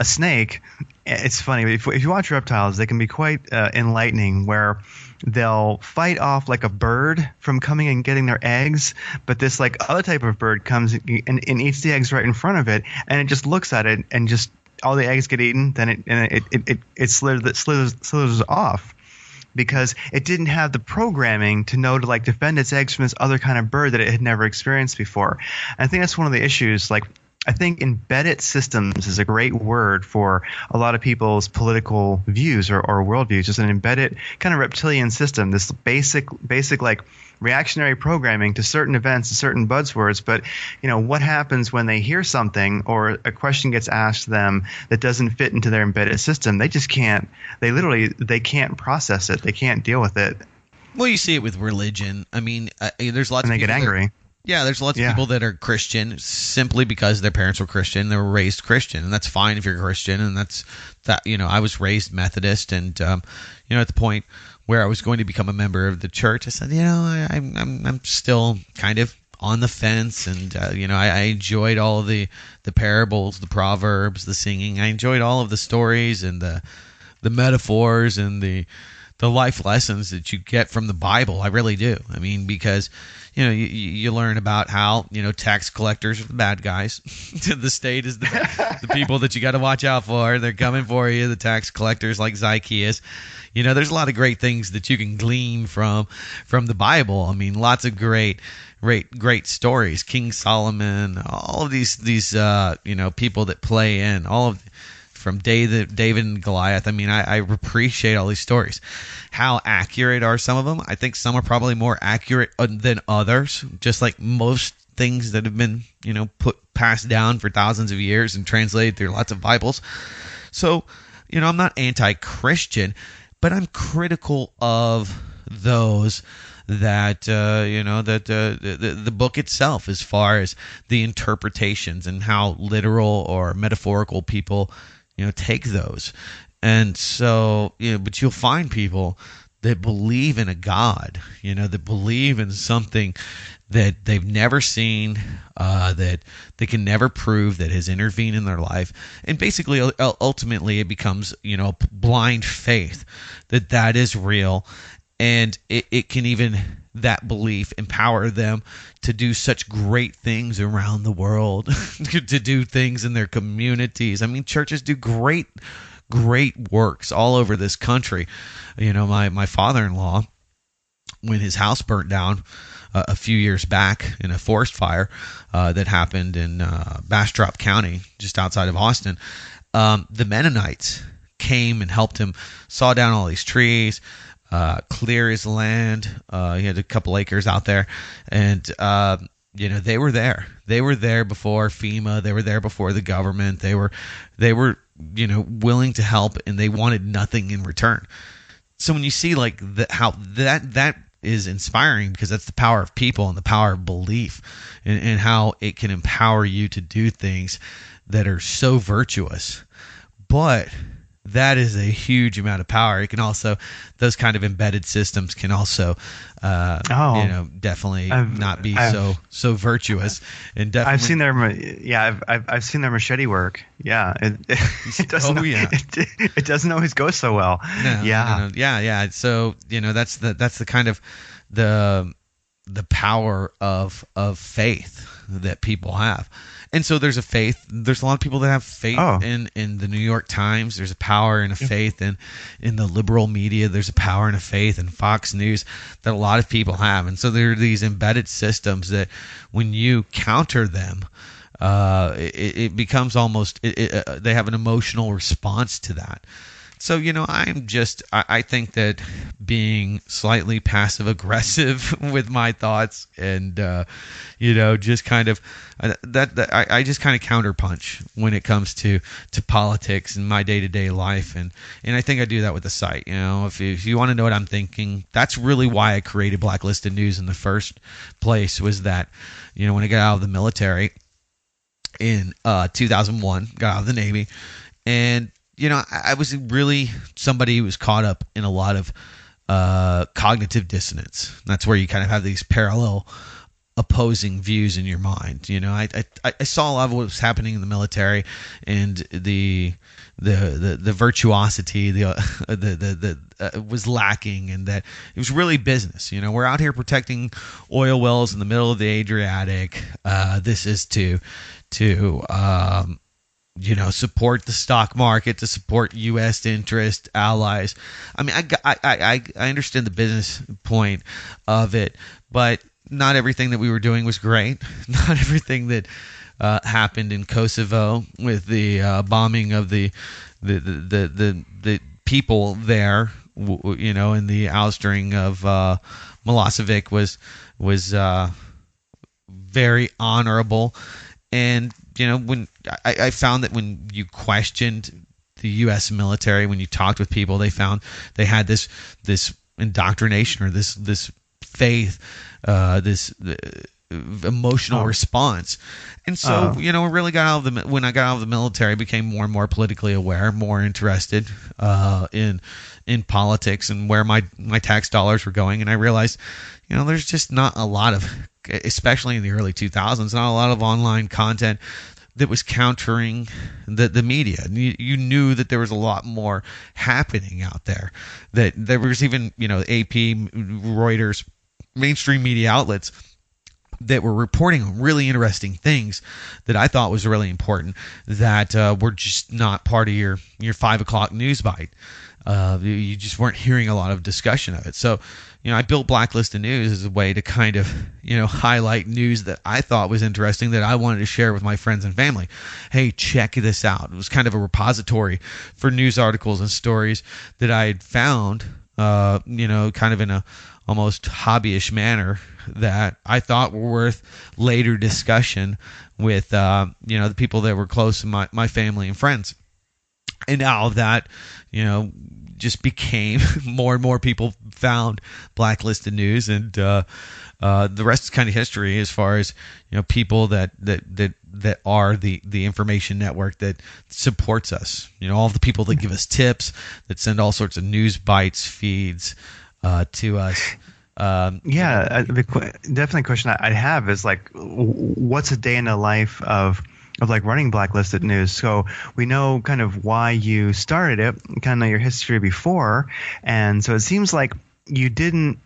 snake, it's funny. If you watch reptiles, they can be quite enlightening, where they'll fight off like a bird from coming and getting their eggs, but this like other type of bird comes and eats the eggs right in front of it, and it just looks at it and just all the eggs get eaten. Then it slithers off, because it didn't have the programming to know to like defend its eggs from this other kind of bird that it had never experienced before. And I think that's one of the issues. Like, I think embedded systems is a great word for a lot of people's political views or worldviews. Just an embedded kind of reptilian system, this basic like reactionary programming to certain events, to certain buzzwords. But, what happens when they hear something or a question gets asked them that doesn't fit into their embedded system? They just can't, they can't process it. They can't deal with it. Well, you see it with religion. I mean, there's lots of people get angry. There's lots of people that are Christian simply because their parents were Christian. They were raised Christian, and that's fine if you're Christian. And that's that. I was raised Methodist, and at the point where I was going to become a member of the church, I said, I'm still kind of on the fence, and I enjoyed all of the parables, the proverbs, the singing. I enjoyed all of the stories and the metaphors and the life lessons that you get from the Bible. I really do. I mean, because you learn about how tax collectors are the bad guys. The state is the people that you got to watch out for. They're coming for you. The tax collectors, like Zacchaeus. There's a lot of great things that you can glean from the Bible. I mean, lots of great stories. King Solomon, all of these people that play in all of. From David and Goliath. I mean, I appreciate all these stories. How accurate are some of them? I think some are probably more accurate than others, just like most things that have been, passed down for thousands of years and translated through lots of Bibles. So, I'm not anti-Christian, but I'm critical of those that the book itself, as far as the interpretations and how literal or metaphorical people take those. And so, but you'll find people that believe in a God, that believe in something that they've never seen, that they can never prove, that has intervened in their life. And basically, ultimately, it becomes, blind faith that is real. And it can even, that belief, empower them to do such great things around the world, to do things in their communities. I mean, churches do great works all over this country. My father-in-law, when his house burnt down a few years back in a forest fire that happened in Bastrop County, just outside of Austin, the Mennonites came and helped him saw down all these trees, clear his land. He had a couple acres out there, and they were there. They were there before FEMA. They were there before the government. They were willing to help, and they wanted nothing in return. So when you see like how that is inspiring, because that's the power of people and the power of belief, and how it can empower you to do things that are so virtuous, but that is a huge amount of power. It can also, those kind of embedded systems can also, definitely not be so virtuous. And definitely, I've seen their machete work. Yeah, it doesn't. It doesn't always go so well. No. So that's the kind of the power of faith that people have. And so there's a lot of people that have faith in the New York Times. There's a power and a faith in the liberal media. There's a power and a faith in Fox News that a lot of people have. And so there are these embedded systems that when you counter them, it becomes almost, they have an emotional response to that. So, I think that being slightly passive aggressive with my thoughts and, just kind of I just kind of counterpunch when it comes to politics and my day-to-day life. And I think I do that with the site. If you want to know what I'm thinking, that's really why I created Blacklisted News in the first place, was that, when I got out of the military in 2001, got out of the Navy, and I was really somebody who was caught up in a lot of cognitive dissonance. That's where you kind of have these parallel opposing views in your mind. I saw a lot of what was happening in the military, and the virtuosity was lacking, and that it was really business. We're out here protecting oil wells in the middle of the Adriatic. This is to support the stock market, to support U.S. interest, allies. I mean, I understand the business point of it, but not everything that we were doing was great. Not everything that happened in Kosovo with the bombing of the people there, and the ousting of Milosevic was very honorable. And when I found that when you questioned the U.S. military, when you talked with people, they found they had this indoctrination or this faith, this emotional response. And so, we really got out of when I got out of the military, I became more and more politically aware, more interested in politics and where my tax dollars were going. And I realized, there's just not a lot of, especially in the early 2000s, not a lot of online content that was countering the media. You knew that there was a lot more happening out there, that there was even, AP, Reuters, mainstream media outlets that were reporting on really interesting things that I thought was really important, that were just not part of your 5 o'clock news bite. You just weren't hearing a lot of discussion of it. So, I built Blacklisted News as a way to kind of, highlight news that I thought was interesting, that I wanted to share with my friends and family. Hey, check this out. It was kind of a repository for news articles and stories that I had found, kind of in a almost hobbyish manner, that I thought were worth later discussion with, the people that were close to my family and friends. And now that, just became more and more people found Blacklisted News, and the rest is kind of history as far as, people that are the information network that supports us. All the people that give us tips, that send all sorts of news bites, feeds to us. Definitely a question I have is like, what's a day in the life of like running Blacklisted News? So we know kind of why you started it, kind of know your history before, and so it seems like you didn't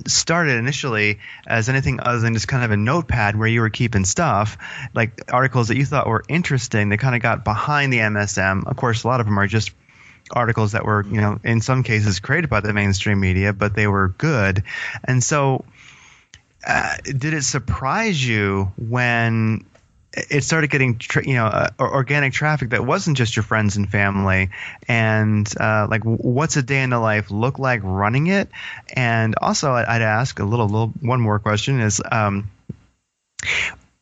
start it initially as anything other than just kind of a notepad where you were keeping stuff, like articles that you thought were interesting. They kind of got behind the MSM. Of course, a lot of them are just articles that were, in some cases created by the mainstream media, but they were good. And so did it surprise you when it started getting, organic traffic that wasn't just your friends and family? And like, what's a day in the life look like running it? And also, I'd ask one more question is,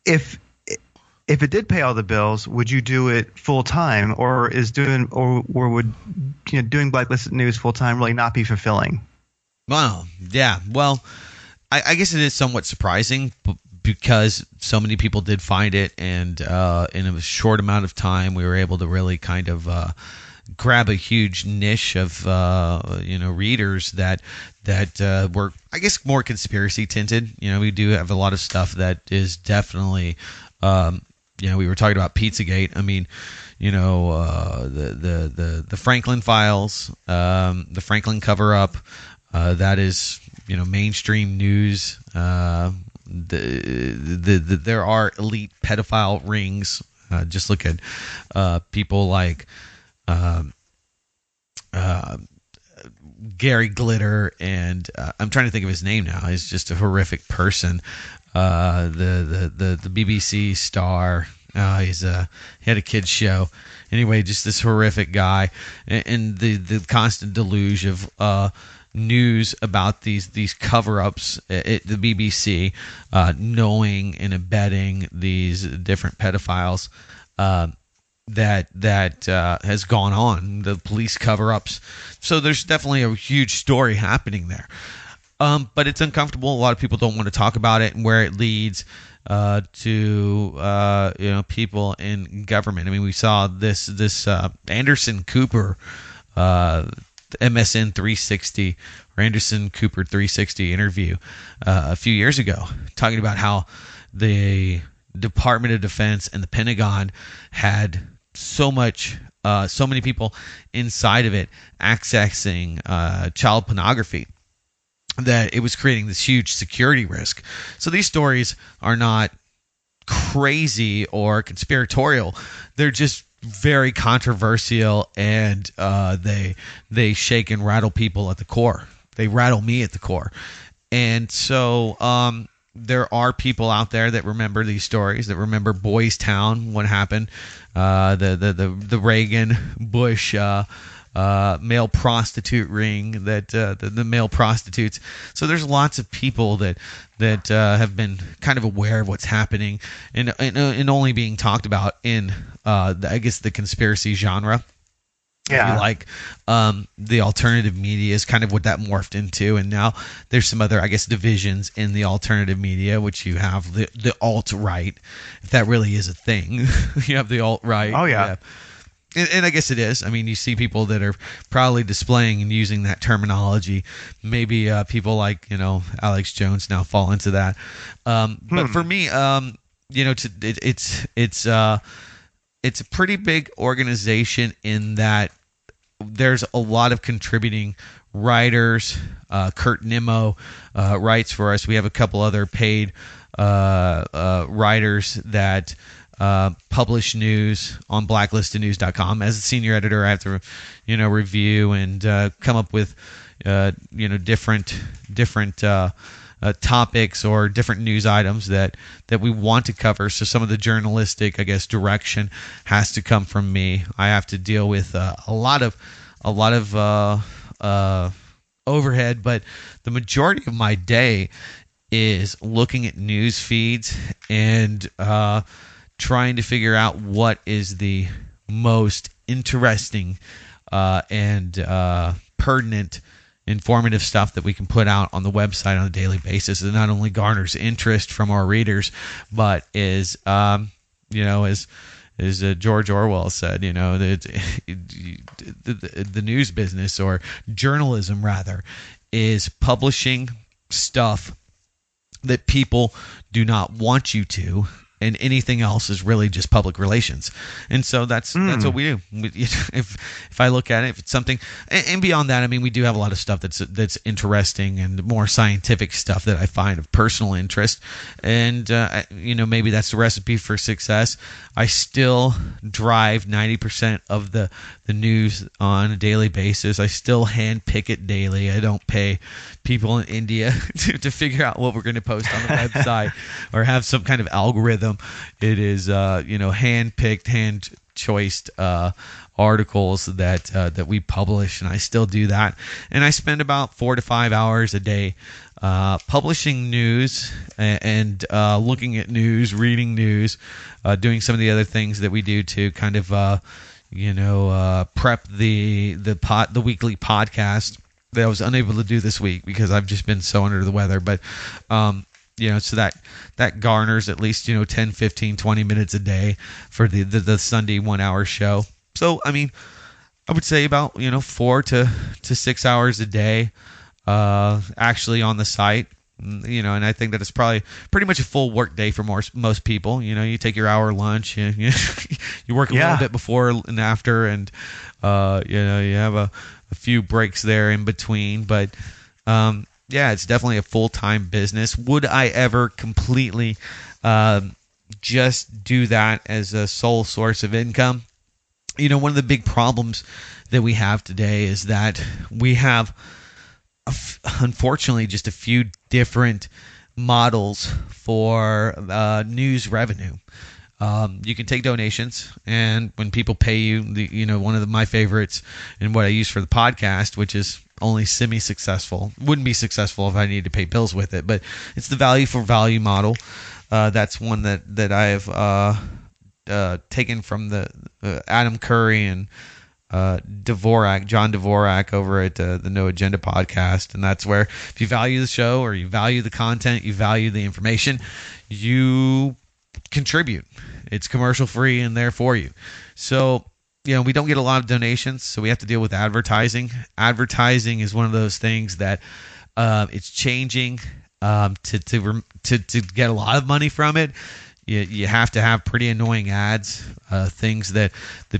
if it did pay all the bills, would you do it full time, or would doing Blacklisted News full time really not be fulfilling? Wow, yeah. Well, I guess it is somewhat surprising, because so many people did find it, and in a short amount of time, we were able to really kind of grab a huge niche of readers that were, I guess, more conspiracy tinted. We do have a lot of stuff that is definitely, we were talking about Pizzagate. I mean, the Franklin files, the Franklin cover up, that is mainstream news. There are elite pedophile rings. Just look at people like Gary Glitter, and I'm trying to think of his name now. He's just a horrific person. The BBC star. He had a kids show. Anyway, just this horrific guy, and the constant deluge of news about these cover-ups at the BBC, knowing and embedding these different pedophiles that has gone on, the police cover-ups. So there's definitely a huge story happening there. But it's uncomfortable. A lot of people don't want to talk about it and where it leads to people in government. I mean, we saw this Anderson Cooper, MSN 360 or Anderson Cooper 360 interview a few years ago, talking about how the Department of Defense and the Pentagon had so many people inside of it accessing child pornography, that it was creating this huge security risk. So these stories are not crazy or conspiratorial. They're just very controversial, and they shake and rattle people at the core. They rattle me at the core. And so there are people out there that remember these stories, that remember Boys Town, what happened, the Reagan Bush male prostitute ring, that the male prostitutes. So there's lots of people that have been kind of aware of what's happening and only being talked about in I guess the conspiracy genre. Yeah. If you like, the alternative media is kind of what that morphed into, and now there's some other, I guess, divisions in the alternative media, which you have the alt-right, if that really is a thing. You have the alt-right. Oh, yeah. And I guess it is. I mean, you see people that are proudly displaying and using that terminology. Maybe people like, Alex Jones now fall into that. But for me, it's a pretty big organization in that there's a lot of contributing writers. Kurt Nimmo writes for us. We have a couple other paid writers that publish news on blacklistednews.com. As a senior editor, I have to, review and come up with, different topics or different news items that we want to cover. So some of the journalistic, I guess, direction has to come from me. I have to deal with a lot of overhead, but the majority of my day is looking at news feeds and trying to figure out what is the most interesting and pertinent, informative stuff that we can put out on the website on a daily basis. It not only garners interest from our readers, but is, as George Orwell said, the news business, or journalism rather, is publishing stuff that people do not want you to, and anything else is really just public relations. And so that's what we do. If I look at it, if it's something, and beyond that, I mean, we do have a lot of stuff that's interesting and more scientific stuff that I find of personal interest. And maybe that's the recipe for success. I still drive 90% of the news on a daily basis. I still hand pick it daily. I don't pay people in India to figure out what we're going to post on the website or have some kind of algorithm. It is, hand-picked, hand-choiced articles that we publish, and I still do that. And I spend about 4 to 5 hours a day publishing news and looking at news, reading news, doing some of the other things that we do to kind of, prep the weekly podcast that I was unable to do this week because I've just been so under the weather. But so that garners at least 10, 15, 20 minutes a day for the Sunday 1 hour show. So I mean, I would say about 4 to 6 hours a day actually on the site. And I think that it's probably pretty much a full work day for most people. You take your hour lunch, you work a little bit before and after, and you have a few breaks there in between. But it's definitely a full-time business. Would I ever completely just do that as a sole source of income? One of the big problems that we have today is that we have, unfortunately, just a few different models for news revenue. You can take donations, and when people pay you, one of my favorites and what I use for the podcast, which is only semi-successful, wouldn't be successful if I needed to pay bills with it, but it's the value for value model. That's one that I have taken from the Adam Curry and John Dvorak over at the No Agenda podcast. And that's where, if you value the show or you value the content, you value the information, you contribute. It's commercial free and there for you. So we don't get a lot of donations, so we have to deal with advertising. Advertising is one of those things that it's changing. To get a lot of money from it, you have to have pretty annoying ads, things that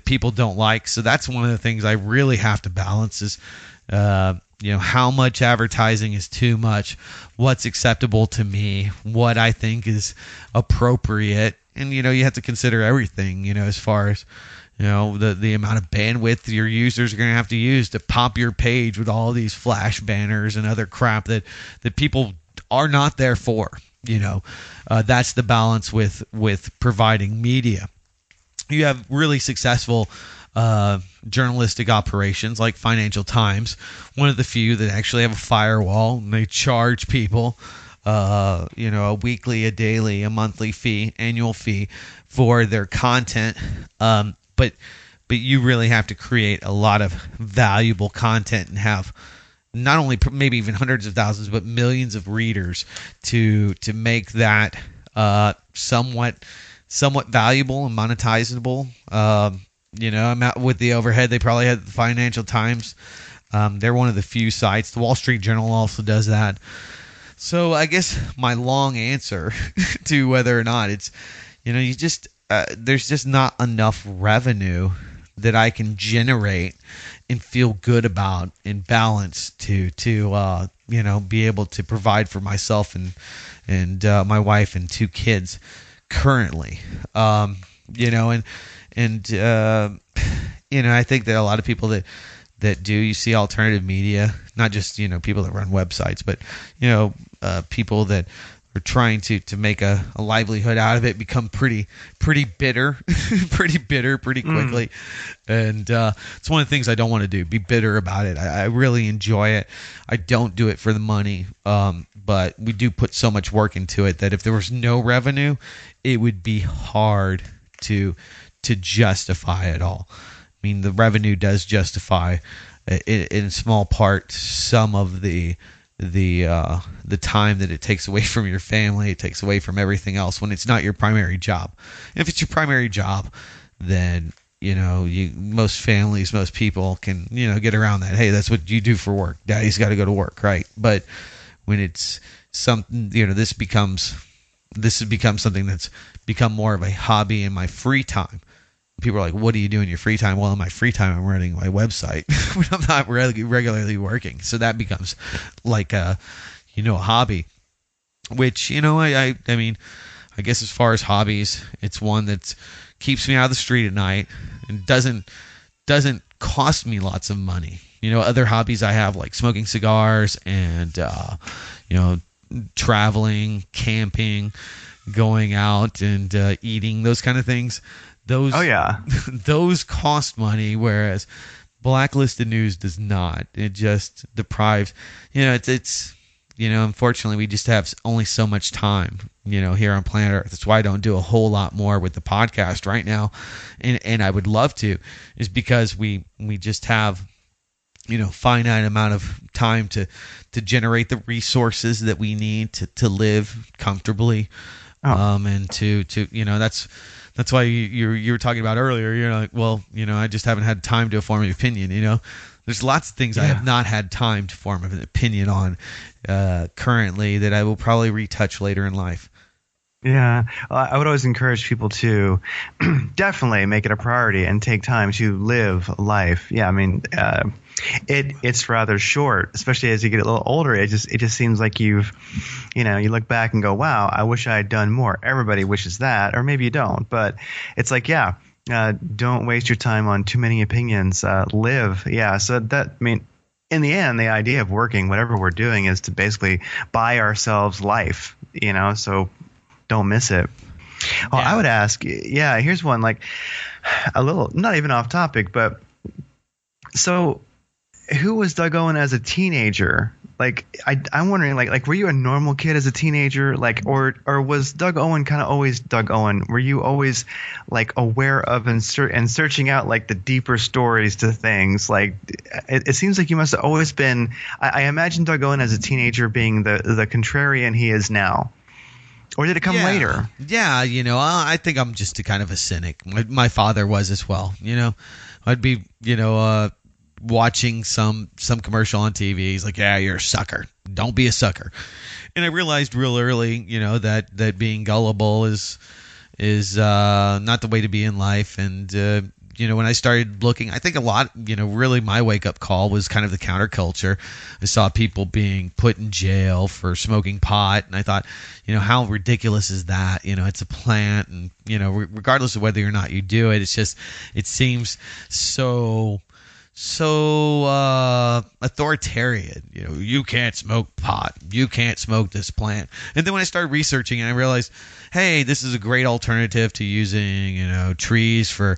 people don't like. So that's one of the things I really have to balance is, how much advertising is too much, what's acceptable to me, what I think is appropriate. And, you have to consider everything, as far as, the amount of bandwidth your users are going to have to use to pop your page with all these flash banners and other crap that people are not there for. That's the balance with providing media. You have really successful journalistic operations like Financial Times, one of the few that actually have a firewall, and they charge people a weekly, a daily, a monthly fee, annual fee for their content. But you really have to create a lot of valuable content and have not only maybe even hundreds of thousands, but millions of readers to make that somewhat valuable and monetizable. I'm out with the overhead. They probably had the Financial Times. They're one of the few sites. The Wall Street Journal also does that. So I guess my long answer to whether or not it's, there's just not enough revenue that I can generate and feel good about and balance to be able to provide for myself and my wife and 2 kids currently. I think that a lot of people that do, you see alternative media, not just people that run websites, but people that are trying to make a livelihood out of it become pretty bitter pretty quickly. And it's one of the things I don't want to do, be bitter about it. I really enjoy it. I don't do it for the money, but we do put so much work into it that if there was no revenue, it would be hard to justify it all. I mean, the revenue does justify in small part some of the time that it takes away from your family. It takes away from everything else when it's not your primary job. If it's your primary job, then most families, most people can get around that. Hey, that's what you do for work. Daddy's got to go to work, right? But when it's something, this has become something that's become more of a hobby in my free time. People are like, what do you do in your free time? Well, in my free time, I'm running my website when I'm not regularly working. So that becomes like a hobby, which, I mean, I guess as far as hobbies, it's one that keeps me out of the street at night and doesn't cost me lots of money. Other hobbies I have, like smoking cigars and, traveling, camping, going out and eating, those kind of things. Those, oh yeah, those cost money, whereas blacklisted news does not. It just deprives. It's unfortunately we just have only so much time. Here on planet Earth. That's why I don't do a whole lot more with the podcast right now, and I would love to, is because we just have finite amount of time to generate the resources that we need to live comfortably, and to that's why you were talking about earlier. You're like, well, I just haven't had time to form an opinion. There's lots of things I have not had time to form an opinion on currently that I will probably retouch later in life. Yeah, I would always encourage people to definitely make it a priority and take time to live life. Yeah, I mean, it's rather short, especially as you get a little older. It just seems like you look back and go, wow, I wish I had done more. Everybody wishes that, or maybe you don't, but it's like, don't waste your time on too many opinions. Live. Yeah, so that, I mean, in the end, the idea of working, whatever we're doing, is to basically buy ourselves life, so don't miss it. Well, I would ask, here's one, like a little, not even off topic, but so who was Doug Owen as a teenager? Like, I'm wondering, like, were you a normal kid as a teenager? Like, or was Doug Owen kind of always Doug Owen? Were you always like aware of and searching out like the deeper stories to things? Like, it seems like you must have always been. I imagine Doug Owen as a teenager being the contrarian he is now. Or did it come later? Yeah, I think I'm just a kind of a cynic. My father was as well. I'd be, watching some commercial on TV. He's like, yeah, you're a sucker. Don't be a sucker. And I realized real early, that being gullible is not the way to be in life. And, when I started looking, I think a lot, really my wake-up call was kind of the counterculture. I saw people being put in jail for smoking pot, and I thought, how ridiculous is that? It's a plant, and, regardless of whether or not you do it, it's just, it seems so authoritarian. You can't smoke pot. You can't smoke this plant. And then when I started researching, I realized, hey, this is a great alternative to using, trees for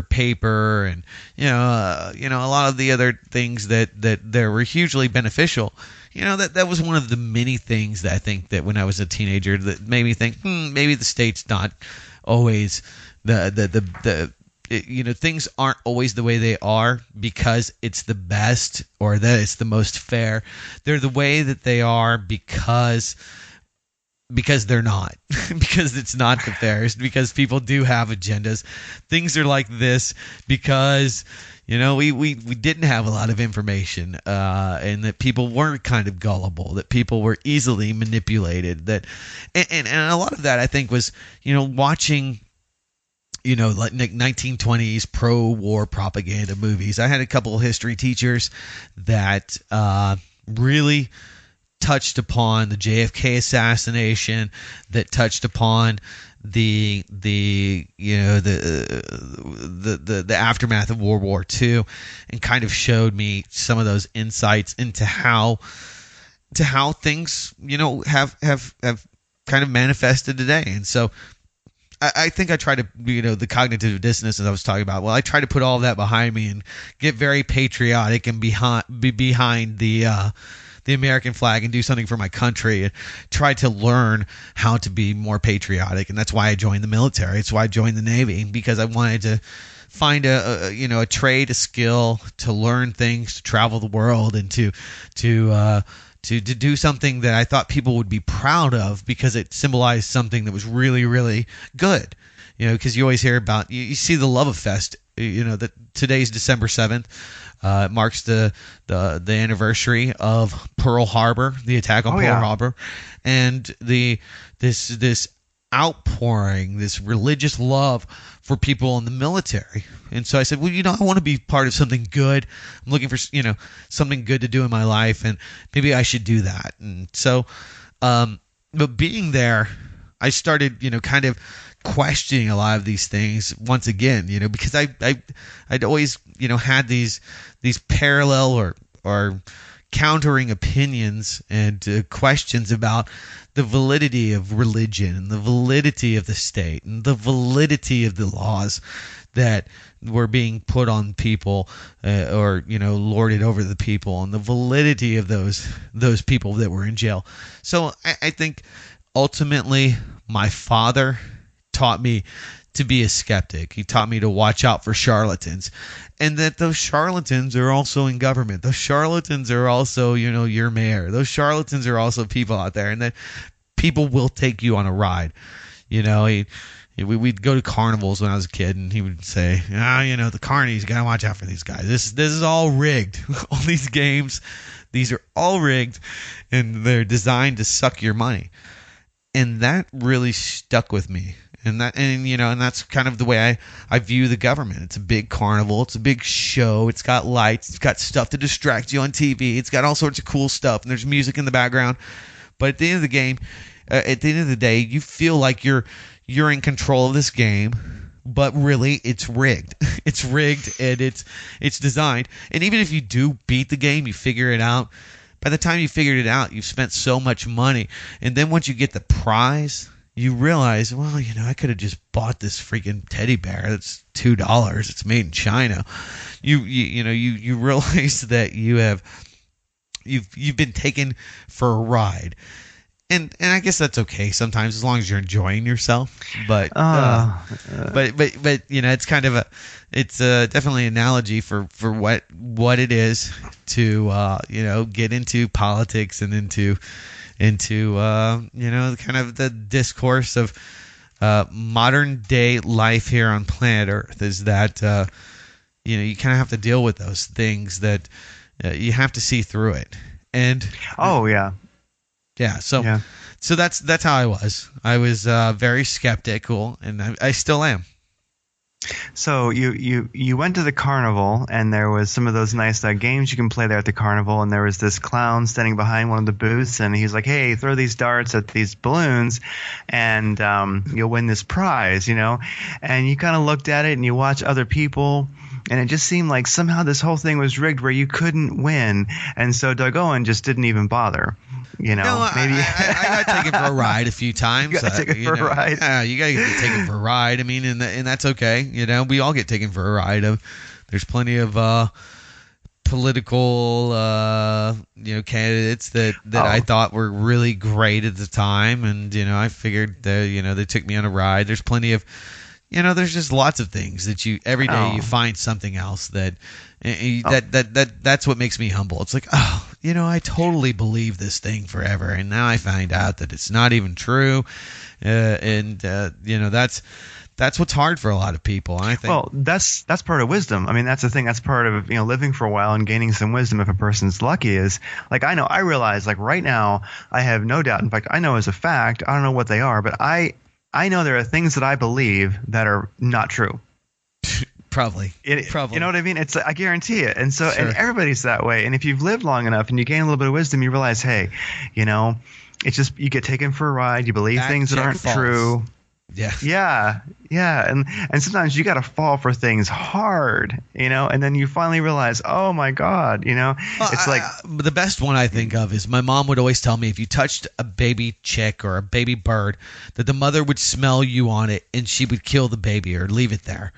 paper and, a lot of the other things that were hugely beneficial. That was one of the many things that I think that when I was a teenager that made me think, maybe the state's not always things aren't always the way they are because it's the best or that it's the most fair. They're the way that they are because they're not. Because it's not the fairest, because people do have agendas. Things are like this because we didn't have a lot of information, and that people weren't kind of gullible, that people were easily manipulated, and a lot of that I think was watching like 1920s pro-war propaganda movies. I had a couple of history teachers that really touched upon the JFK assassination, that touched upon the aftermath of World War II, and kind of showed me some of those insights into how things have kind of manifested today. And so I think I try to, the cognitive dissonance that I was talking about. Well, I try to put all of that behind me and get very patriotic and be behind the American flag and do something for my country and try to learn how to be more patriotic. And that's why I joined the military. It's why I joined the Navy, because I wanted to find a trade, a skill, to learn things, to travel the world, and to do something that I thought people would be proud of, because it symbolized something that was really, really good. Because you always hear about, you see the Love Fest, that today's December 7th. Marks the anniversary of Pearl Harbor, the attack on Pearl Harbor, and this outpouring, this religious love for people in the military. And so I said, well, I want to be part of something good. I'm looking for, something good to do in my life, and maybe I should do that. And so, but being there, I started, kind of questioning a lot of these things once again, because I'd always, had these parallel or countering opinions and questions about the validity of religion and the validity of the state and the validity of the laws that were being put on people or lorded over the people, and the validity of those people that were in jail. So I think ultimately my father taught me to be a skeptic. He taught me to watch out for charlatans, and that those charlatans are also in government. Those charlatans are also, your mayor. Those charlatans are also people out there, and that people will take you on a ride. We'd go to carnivals when I was a kid, and he would say, the carnies, you got to watch out for these guys. This is all rigged. All these games, these are all rigged, and they're designed to suck your money. And that really stuck with me. And that's kind of the way I view the government. It's a big carnival. It's a big show. It's got lights. It's got stuff to distract you on TV. It's got all sorts of cool stuff, and there's music in the background. But at the end of the game, at the end of the day, you feel like you're in control of this game, but really it's rigged. It's rigged, and it's designed. And even if you do beat the game, you figure it out. By the time you figured it out, you've spent so much money, and then once you get the prize, you realize, well, I could have just bought this freaking teddy bear that's $2. It's made in China. You realize that you've been taken for a ride, and I guess that's okay sometimes, as long as you're enjoying yourself. But it's kind of it's definitely an analogy for what it is to get into politics and into kind of the discourse of modern day life here on planet Earth, is that you kind of have to deal with those things, that you have to see through it. And so that's how I was. I was very skeptical, and I still am. So you went to the carnival, and there was some of those nice games you can play there at the carnival, and there was this clown standing behind one of the booths, and he's like, hey, throw these darts at these balloons, and you'll win this prize, and you kind of looked at it, and you watch other people And it just seemed like somehow this whole thing was rigged where you couldn't win. And so Doug Owen just didn't even bother. You know, No, maybe I got taken for a ride a few times. You got taken for a ride. Yeah, you got to get taken for a ride. I mean, and that's okay. You know, we all get taken for a ride. There's plenty of political, candidates that I thought were really great at the time, and I figured that they took me on a ride. There's plenty of, there's just lots of things that every day you find something else that's what makes me humble. It's like, I totally believed this thing forever, and now I find out that it's not even true, that's what's hard for a lot of people. And I think, well, that's part of wisdom. I mean, that's the thing. That's part of living for a while and gaining some wisdom. If a person's lucky, is like I realize like right now I have no doubt. In fact, I know as a fact. I don't know what they are, but I know there are things that I believe that are not true. Probably. You know what I mean? It's I guarantee it. And so Sure. And everybody's that way. And if you've lived long enough and you gain a little bit of wisdom, you realize, hey, it's just you get taken for a ride. You believe things that aren't true. Yeah. Yeah. And sometimes you got to fall for things hard, and then you finally realize, oh my God, it's like the best one I think of is my mom would always tell me if you touched a baby chick or a baby bird, that the mother would smell you on it and she would kill the baby or leave it there.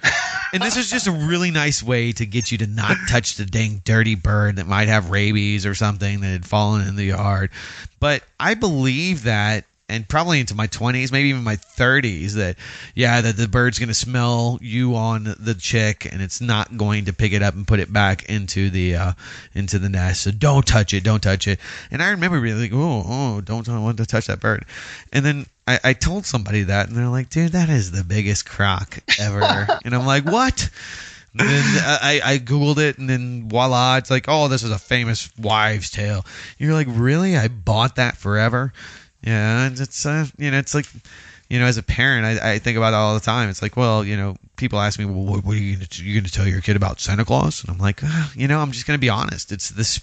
And this is just a really nice way to get you to not touch the dang dirty bird that might have rabies or something that had fallen in the yard. But I believe that, and probably into my 20s, maybe even my 30s, that the bird's going to smell you on the chick, and it's not going to pick it up and put it back into the nest. So don't touch it. And I remember being like, don't want to touch that bird. And then I told somebody that, and they're like, dude, that is the biggest crock ever. And I'm like, what? And then I Googled it, and then voila, it's like, oh, this is a famous wives' tale. You're like, really? I bought that forever? Yeah, and it's it's like, as a parent, I think about it all the time. It's like, well, people ask me, well, what are you going to tell your kid about Santa Claus? And I'm like, I'm just going to be honest. It's this,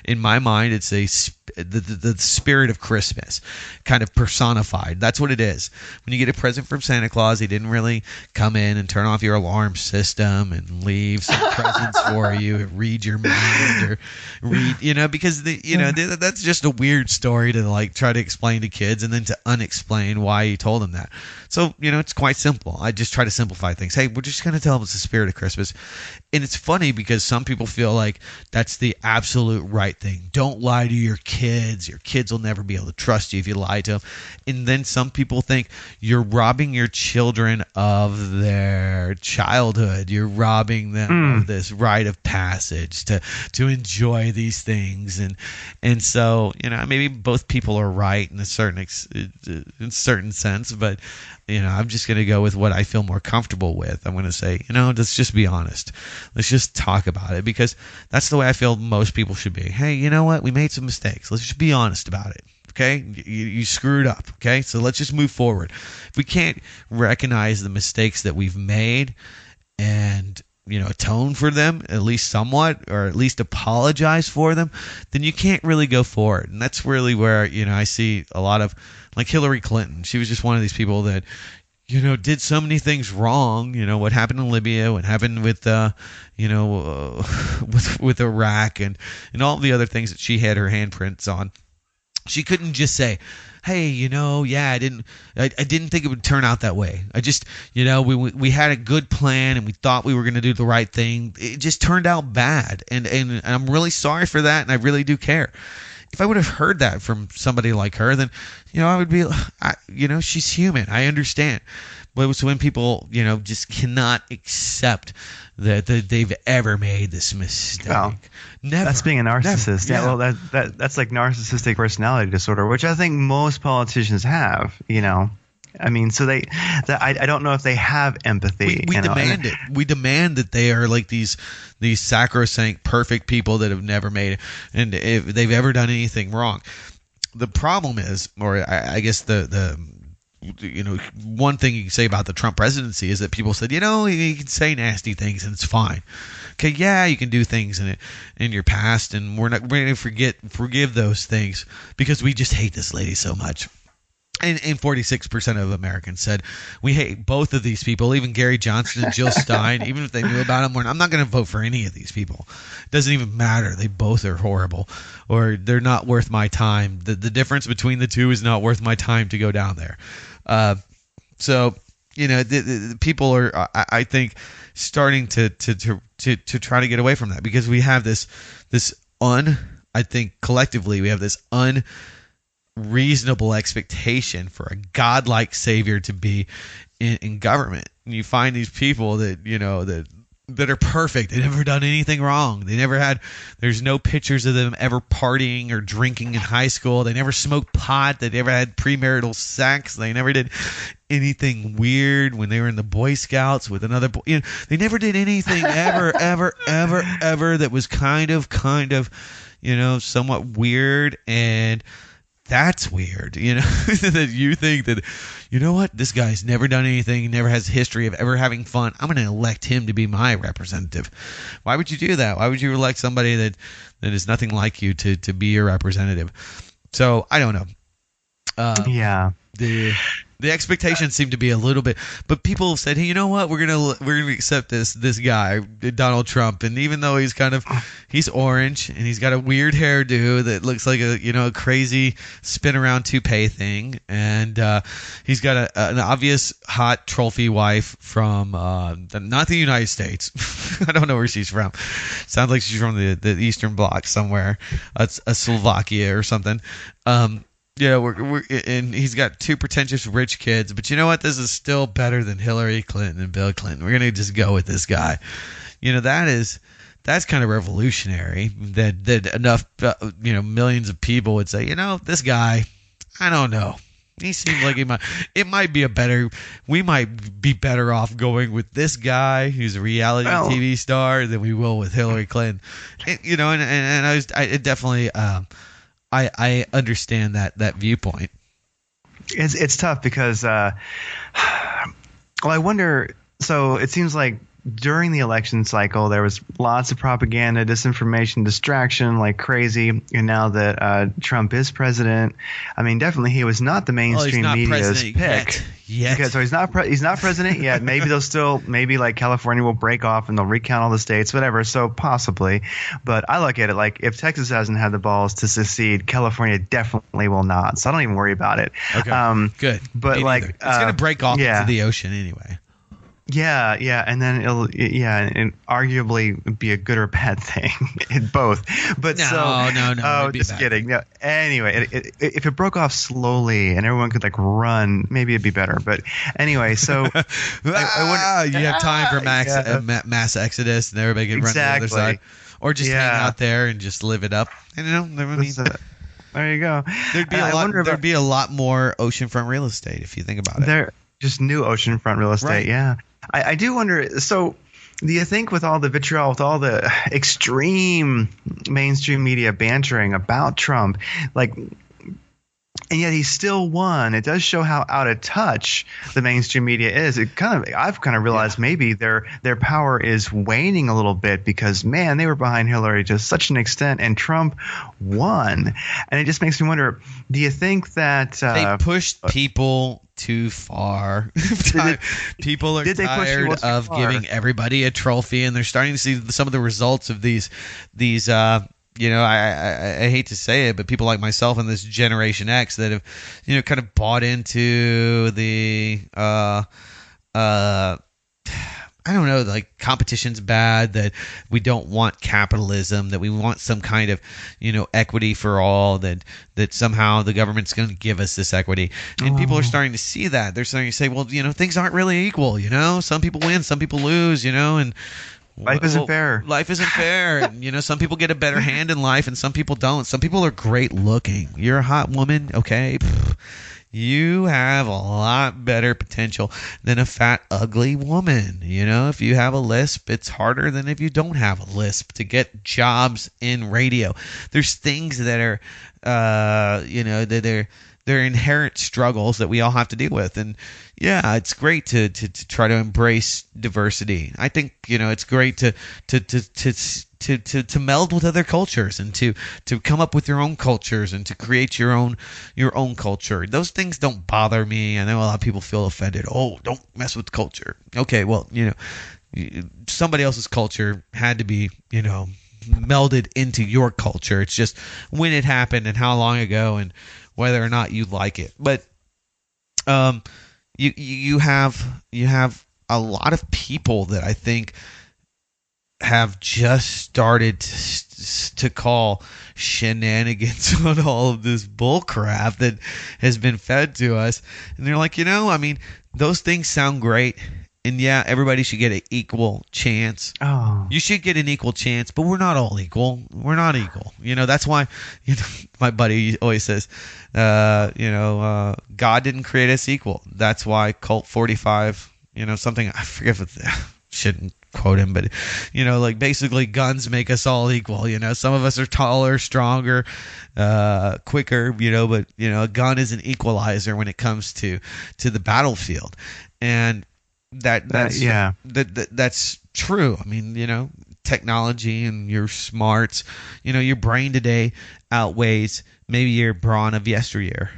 in my mind, it's the spirit of Christmas kind of personified. That's what it is. When you get a present from Santa Claus, he didn't really come in and turn off your alarm system and leave some presents for you and read your mind or read, because that's just a weird story to like try to explain to kids and then to unexplain why you told them that. So, it's quite simple. I just try to simplify things. Hey, we're just going to tell them it's the spirit of Christmas. And it's funny because some people feel like that's the absolute right thing. Don't lie to your kids. Your kids will never be able to trust you if you lie to them. And then some people think you're robbing your children of their childhood. You're robbing them of this rite of passage to enjoy these things. And so, maybe both people are right in a certain sense, but I'm just going to go with what I feel more comfortable with. I'm going to say, let's just be honest. Let's just talk about it, because that's the way I feel most people should be. Hey, you know what? We made some mistakes. Let's just be honest about it. Okay? You screwed up. Okay? So let's just move forward. If we can't recognize the mistakes that we've made and atone for them, at least somewhat, or at least apologize for them, then you can't really go forward. And that's really where, I see a lot of, like Hillary Clinton. She was just one of these people that, did so many things wrong. What happened in Libya, what happened with, with Iraq and all the other things that she had her handprints on. She couldn't just say, hey, I didn't think it would turn out that way. I just, we had a good plan and we thought we were going to do the right thing. It just turned out bad. And I'm really sorry for that. And I really do care. If I would have heard that from somebody like her, then, I would be, she's human. I understand. But it's when people, just cannot accept that they've ever made this mistake. Well, never. That's being a narcissist. Never. Yeah. Well, that's like narcissistic personality disorder, which I think most politicians have. I mean, so I don't know if they have empathy. We demand it. We demand that they are like these sacrosanct, perfect people that have never made it, and if they've ever done anything wrong. The problem is, or I guess the one thing you can say about the Trump presidency is that people said, you can say nasty things and it's fine. Okay, yeah, you can do things in your past, and we're going to forgive those things because we just hate this lady so much. And 46% of Americans said, we hate both of these people, even Gary Johnson and Jill Stein. Even if they knew about them, I'm not going to vote for any of these people. It doesn't even matter. They both are horrible, or they're not worth my time. The difference between the two is not worth my time to go down there. So, the people are, I think, starting to try to get away from that, because we have I think collectively we have this unreasonable expectation for a godlike savior to be in government. And you find these people that that are perfect. They've never done anything wrong. There's no pictures of them ever partying or drinking in high school. They never smoked pot. They never had premarital sex. They never did anything weird when they were in the Boy Scouts with another boy. They never did anything ever that was kind of somewhat weird. And that's weird, that you think that, this guy's never done anything, never has a history of ever having fun. I'm going to elect him to be my representative. Why would you do that? Why would you elect somebody that is nothing like you to be your representative? So I don't know. Yeah. The expectations seem to be a little bit, but people have said, hey, you know what? We're gonna accept this guy, Donald Trump, and even though he's orange and he's got a weird hairdo that looks like a crazy spin around toupee thing, and he's got an obvious hot trophy wife from not the United States. I don't know where she's from. Sounds like she's from the Eastern Bloc somewhere, a Slovakia or something. And he's got two pretentious rich kids, but you know what? This is still better than Hillary Clinton and Bill Clinton. We're gonna just go with this guy. That's kind of revolutionary. That enough millions of people would say, this guy, I don't know. He seems like we might be better off going with this guy who's a reality TV star than we will with Hillary Clinton. I understand that viewpoint. It's tough because, I wonder. So it seems like during the election cycle, there was lots of propaganda, disinformation, distraction like crazy. And now that Trump is president, I mean, definitely he was not the mainstream media's pick. Yet. Okay, so he's not president yet. Maybe maybe like California will break off and they'll recount all the states, whatever. So possibly, but I look at it like if Texas hasn't had the balls to secede, California definitely will not. So I don't even worry about it. Okay, good. But it's gonna break off into the ocean anyway. Yeah, and then it'll and arguably be a good or bad thing in both. But no. Oh, just kidding. No, anyway, if it broke off slowly and everyone could run, maybe it'd be better. But anyway, so I wonder, you have time for mass exodus and everybody can run to the other side, or just hang out there and just live it up. There you go. There'd be a lot more oceanfront real estate if you think about it. Just new oceanfront real estate, right. Yeah. I do wonder, so do you think with all the vitriol, with all the extreme mainstream media bantering about Trump, and yet he still won, it does show how out of touch the mainstream media is. I've kind of realized maybe their power is waning a little bit because, man, they were behind Hillary to such an extent and Trump won. And it just makes me wonder, do you think that they pushed people too far? People are tired of giving everybody a trophy, and they're starting to see some of the results of these I hate to say it, but people like myself and this Generation X that have, kind of bought into the, I don't know, competition's bad, that we don't want capitalism, that we want some kind of, equity for all, that somehow the government's going to give us this equity. And people are starting to see that. They're starting to say, well, things aren't really equal, some people win, some people lose, and life isn't fair. Life isn't fair. And, some people get a better hand in life and some people don't. Some people are great looking. You're a hot woman. Okay. You have a lot better potential than a fat, ugly woman. If you have a lisp, it's harder than if you don't have a lisp to get jobs in radio. There's things that are, they're inherent struggles that we all have to deal with. And yeah, it's great to try to embrace diversity. I think, it's great to meld with other cultures and to come up with your own cultures and to create your own culture. Those things don't bother me. I know a lot of people feel offended. Oh, don't mess with culture. Okay, well, somebody else's culture had to be, melded into your culture. It's just when it happened and how long ago and whether or not you like it. But you have a lot of people that I think have just started to call shenanigans on all of this bull crap that has been fed to us. And they're like, those things sound great. And yeah, everybody should get an equal chance. Oh. You should get an equal chance, but we're not all equal. We're not equal. That's why my buddy always says, God didn't create us equal. That's why Cult 45, something, I forget if shouldn't quote him, but basically guns make us all equal. Some of us are taller, stronger, quicker, but a gun is an equalizer when it comes to the battlefield. And that's true. I mean, technology and your smarts, your brain today outweighs maybe your brawn of yesteryear.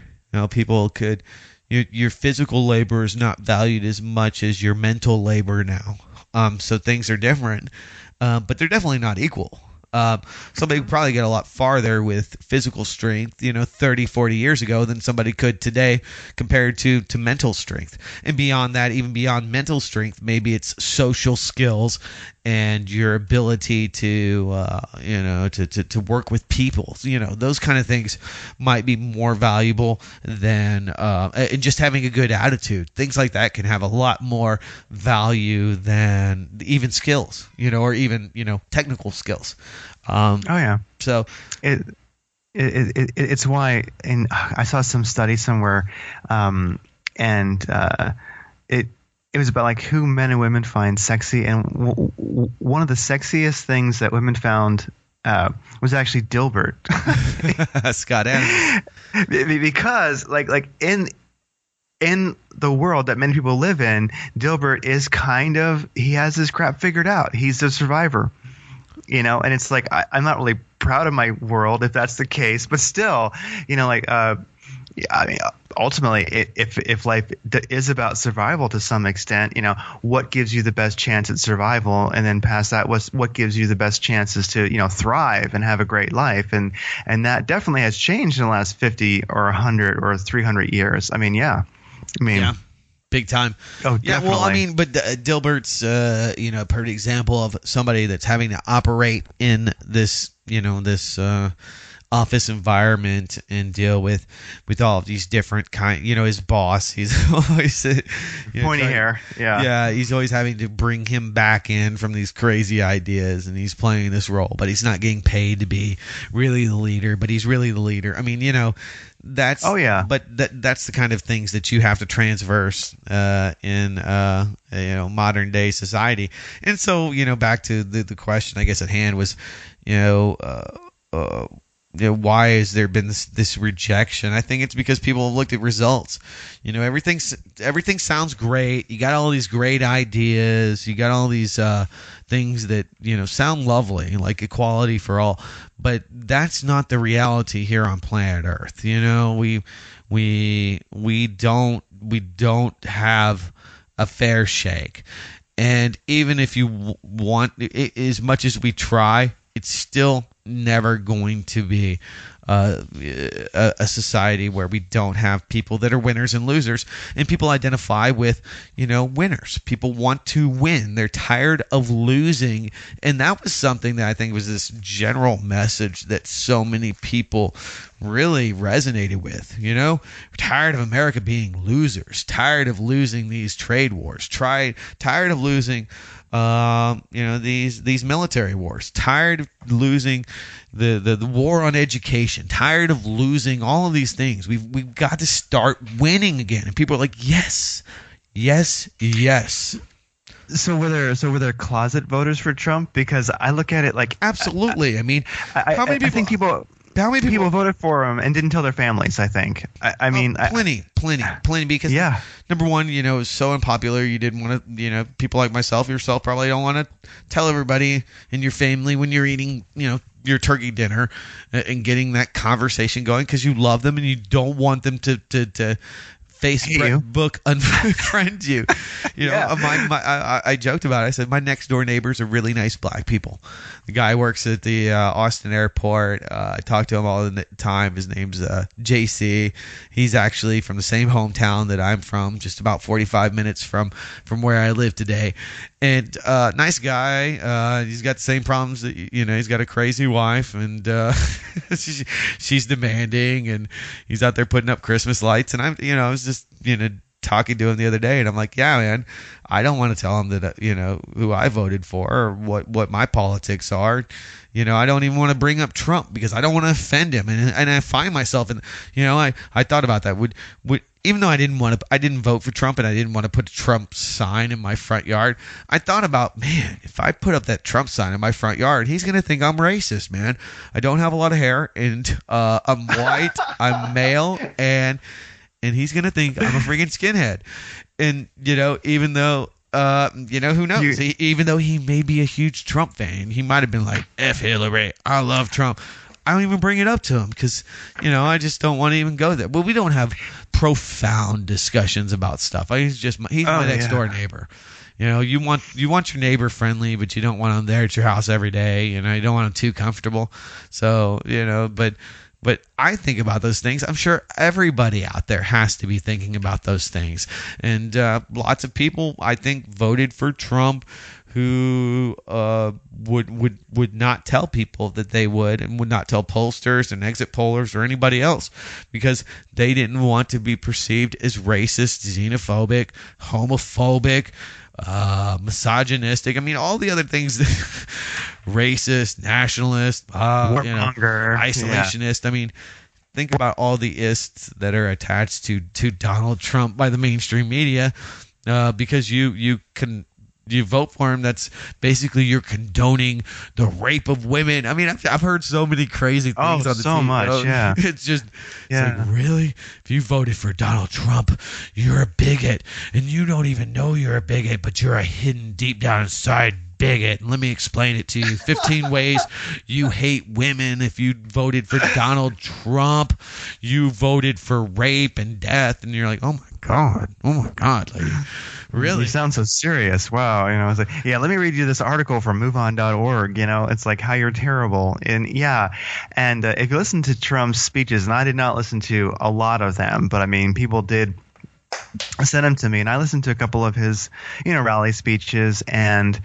People could, your physical labor is not valued as much as your mental labor now. So things are different, but they're definitely not equal. Somebody could probably get a lot farther with physical strength, 30, 40 years ago than somebody could today compared to mental strength. And beyond that, even beyond mental strength, maybe it's social skills and your ability to work with people. Those kind of things might be more valuable than and just having a good attitude. Things like that can have a lot more value than even skills, or even, technical skills. So it's why, and I saw some study somewhere, it was about like who men and women find sexy, and one of the sexiest things that women found was actually Dilbert. Scott Adams. Because like in the world that many people live in, Dilbert is he has his crap figured out. He's a survivor. And it's like I'm not really proud of my world if that's the case, but still, ultimately, if life is about survival to some extent, what gives you the best chance at survival, and then past that, what gives you the best chances to thrive and have a great life, and that definitely has changed in the last 50 or 100 or 300 years. Yeah. Big time. Oh, yeah. Definitely. Well, but Dilbert's, a perfect example of somebody that's having to operate in this, office environment and deal with all of these different his boss. He's always pointy hair. Yeah. He's always having to bring him back in from these crazy ideas, and he's playing this role, but he's not getting paid to be really the leader. But he's really the leader. That's but that's the kind of things that you have to transverse in modern day society. And so back to the question I guess at hand was why has there been this rejection? I think it's because people have looked at results. Everything sounds great. You got all these great ideas. You got all these things that sound lovely, like equality for all. But that's not the reality here on planet Earth. We don't have a fair shake. And even if you want, as much as we try, it's still never going to be a society where we don't have people that are winners and losers, and people identify with winners. People want to win. They're tired of losing, and that was something that I think was this general message that so many people really resonated with. We're tired of America being losers, tired of losing these trade wars, tired of losing these military wars, tired of losing the war on education, tired of losing all of these things. We've got to start winning again. And people are like, yes. So were there closet voters for Trump? Because I look at it like absolutely. How many people? I think people. how many people voted for him and didn't tell their families? I think. I mean, plenty. Because number one, it was so unpopular. You didn't want to, people like myself, yourself, probably don't want to tell everybody in your family when you're eating, your turkey dinner and getting that conversation going because you love them and you don't want them to Facebook unfriend you. I joked about it. I said my next door neighbors are really nice black people. The guy works at the Austin airport. I talk to him all the time. His name's JC. He's actually from the same hometown that I'm from, just about 45 minutes from where I live today. And nice guy. He's got the same problems that he's got a crazy wife, and she's demanding, and he's out there putting up Christmas lights. And I was just talking to him the other day, and I'm like, yeah, man, I don't want to tell him that who I voted for or what my politics are. I don't even want to bring up Trump because I don't want to offend him, and I find myself, and I thought about that. Would even though I didn't vote for Trump and I didn't want to put a Trump sign in my front yard, I thought about, man, if I put up that Trump sign in my front yard, he's going to think I'm racist, man. I don't have a lot of hair, and I'm white, I'm male, and he's going to think I'm a freaking skinhead. And, even though, who knows? Even though he may be a huge Trump fan, he might have been like, F Hillary, I love Trump. I don't even bring it up to him because, I just don't want to even go there. But we don't have profound discussions about stuff. He's my next door neighbor. You want your neighbor friendly, but you don't want them there at your house every day. You don't want them too comfortable. So, but I think about those things. I'm sure everybody out there has to be thinking about those things. And lots of people, I think, voted for Trump who would not tell people that they would, and would not tell pollsters and exit pollers or anybody else because they didn't want to be perceived as racist, xenophobic, homophobic, misogynistic. I mean, all the other things that racist, nationalist, isolationist. Yeah. I mean, think about all the ists that are attached to Donald Trump by the mainstream media because you vote for him, that's basically you're condoning the rape of women. I mean, I've heard so many crazy things on the so TV. Much, yeah. It's just, like, really? If you voted for Donald Trump, you're a bigot, and you don't even know you're a bigot, but you're a hidden deep down inside bigot. And let me explain it to you. 15 ways you hate women. If you voted for Donald Trump, you voted for rape and death, and you're like, oh my god, like, really? You sound so serious. Wow. It's like, yeah, let me read you this article from moveon.org. It's like how you're terrible. And if you listen to Trump's speeches, and I did not listen to a lot of them, but I mean, people did send them to me, and I listened to a couple of his, rally speeches, and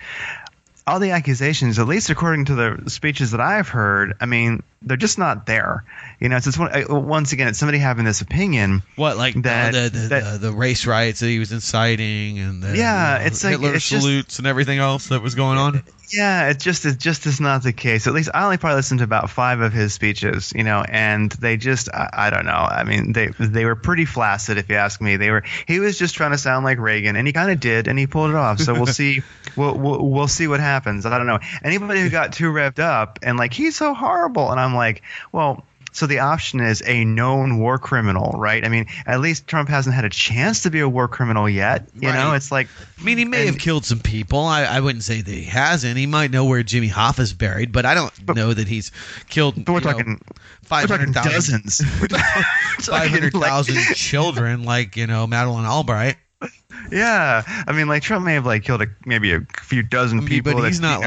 all the accusations, at least according to the speeches that I've heard, I mean, they're just not there. It's just once again, it's somebody having this opinion. What, like the race riots that he was inciting, and it's like Hitler salutes and everything else that was going on. Yeah, it just is not the case. At least I only probably listened to about 5 of his speeches, and they just I don't know. I mean, they were pretty flaccid, if you ask me. He was just trying to sound like Reagan, and he kind of did, and he pulled it off. So we'll see. We'll see what happens. I don't know. Anybody who got too revved up and like, he's so horrible, and I'm like, well. So the option is a known war criminal, right? I mean, at least Trump hasn't had a chance to be a war criminal yet. It's like, I mean, he may have killed some people. I wouldn't say that he hasn't. He might know where Jimmy Hoffa's buried, but I don't know that he's killed. But we're talking 500,000 dozens. 500,000 children, like Madeleine Albright. Yeah, I mean, like, Trump may have killed maybe a few dozen people, but he's not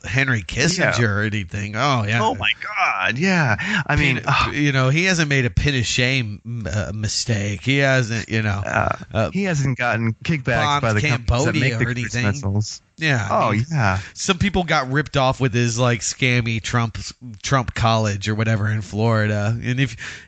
Henry Kissinger or anything. Oh yeah. Oh my God. Yeah. I mean, he hasn't made a Pinochet mistake. He hasn't. He hasn't gotten kickbacks by the companies that make the cruise missiles. Yeah. Oh yeah. Some people got ripped off with his scammy Trump college or whatever in Florida.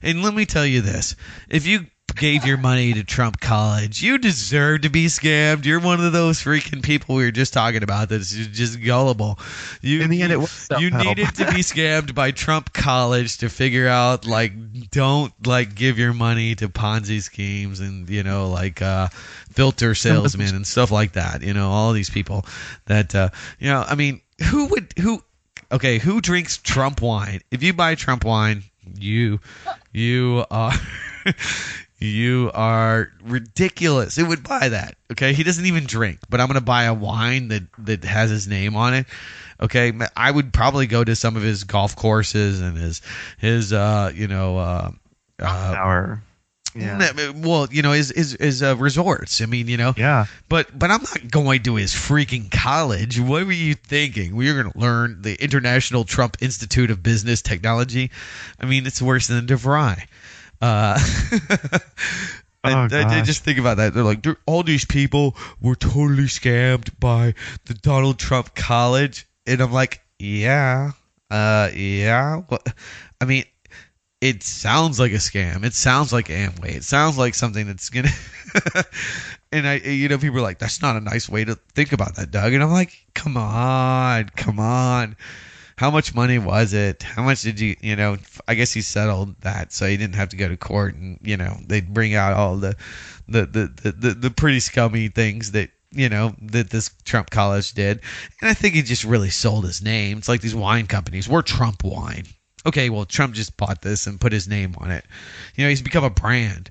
And let me tell you this: if you gave your money to Trump college, you deserve to be scammed. You're one of those freaking people we were just talking about that's just gullible. In the end, it was you needed to be scammed by Trump college to figure out, don't give your money to Ponzi schemes and filter salesmen and stuff like that. All these people that I mean, who okay, who drinks Trump wine? If you buy Trump wine, you are you are ridiculous. Who would buy that? Okay, he doesn't even drink, but I'm gonna buy a wine that has his name on it. Okay, I would probably go to some of his golf courses and his Hour. Yeah. well, his resorts. I mean, Yeah. But I'm not going to his freaking college. What were you thinking? We were going to learn the International Trump Institute of Business Technology. I mean, it's worse than DeVry. I just think about that. They're like, all these people were totally scammed by the Donald Trump college. And I'm like, yeah. Well, I mean, it sounds like a scam. It sounds like Amway. It sounds like something that's going to... And people are like, that's not a nice way to think about that, Doug. And I'm like, come on. How much money was it? How much did you, I guess he settled that so he didn't have to go to court and, they'd bring out all the pretty scummy things that, that this Trump college did. And I think he just really sold his name. It's like these wine companies. We're Trump wine. Okay, well, Trump just bought this and put his name on it. He's become a brand.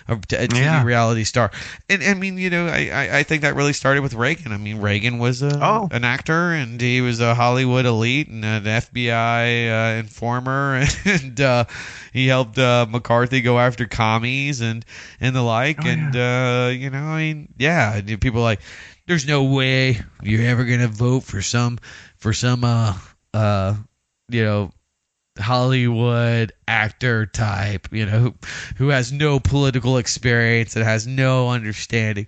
A TV reality star. And I mean, I think that really started with Reagan. I mean, Reagan was an actor, and he was a Hollywood elite and an FBI informer, and he helped McCarthy go after commies and the like. People are like, there's no way you're ever gonna vote for some Hollywood actor type, who has no political experience and has no understanding.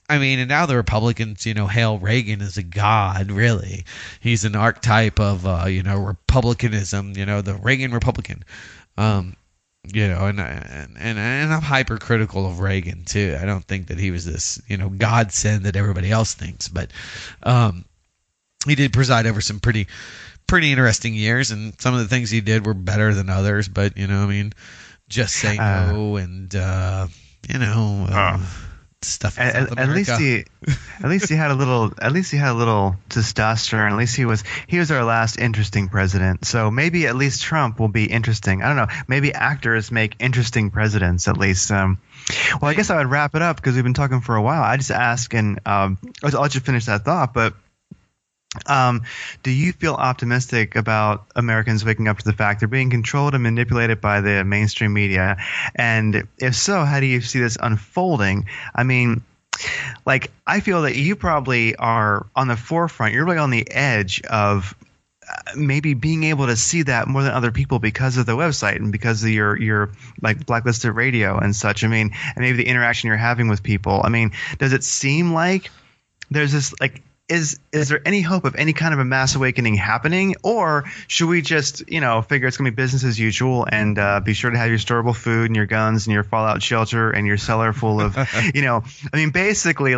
I mean, and now the Republicans, hail Reagan as a god, really. He's an archetype of, Republicanism, the Reagan Republican. And I'm hypercritical of Reagan, too. I don't think that he was this, godsend that everybody else thinks. But he did preside over some pretty interesting years, and some of the things he did were better than others, but just say no and stuff. At least he had a little testosterone. At least he was our last interesting president. So maybe at least Trump will be interesting. I don't know. Maybe actors make interesting presidents at least. Well, I guess I would wrap it up because we've been talking for a while. I just ask, and I'll let you finish that thought, but do you feel optimistic about Americans waking up to the fact they're being controlled and manipulated by the mainstream media? And if so, how do you see this unfolding? I mean, I feel that you probably are on the forefront. You're really on the edge of maybe being able to see that more than other people because of the website and because of your Blacklisted Radio and such. I mean, and maybe the interaction you're having with people. I mean, does it seem like there's this Is there any hope of any kind of a mass awakening happening, or should we just, figure it's going to be business as usual and be sure to have your storable food and your guns and your fallout shelter and your cellar full of, I mean, basically,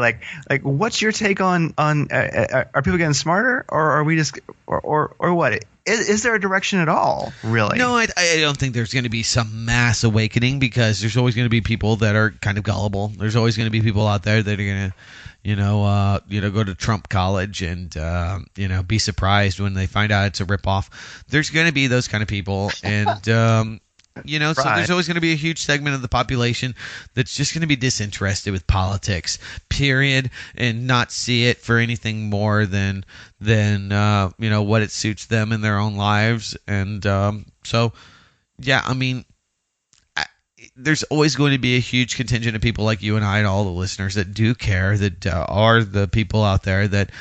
what's your take on are people getting smarter, or are we just, or what? Is there a direction at all, really? No, I don't think there's going to be some mass awakening because there's always going to be people that are kind of gullible. There's always going to be people out there that are going to go to Trump college and, be surprised when they find out it's a ripoff. There's going to be those kind of people. And, so there's always going to be a huge segment of the population that's just going to be disinterested with politics, period, and not see it for anything more than what it suits them in their own lives. And I mean, there's always going to be a huge contingent of people like you and I and all the listeners that do care, that are the people out there that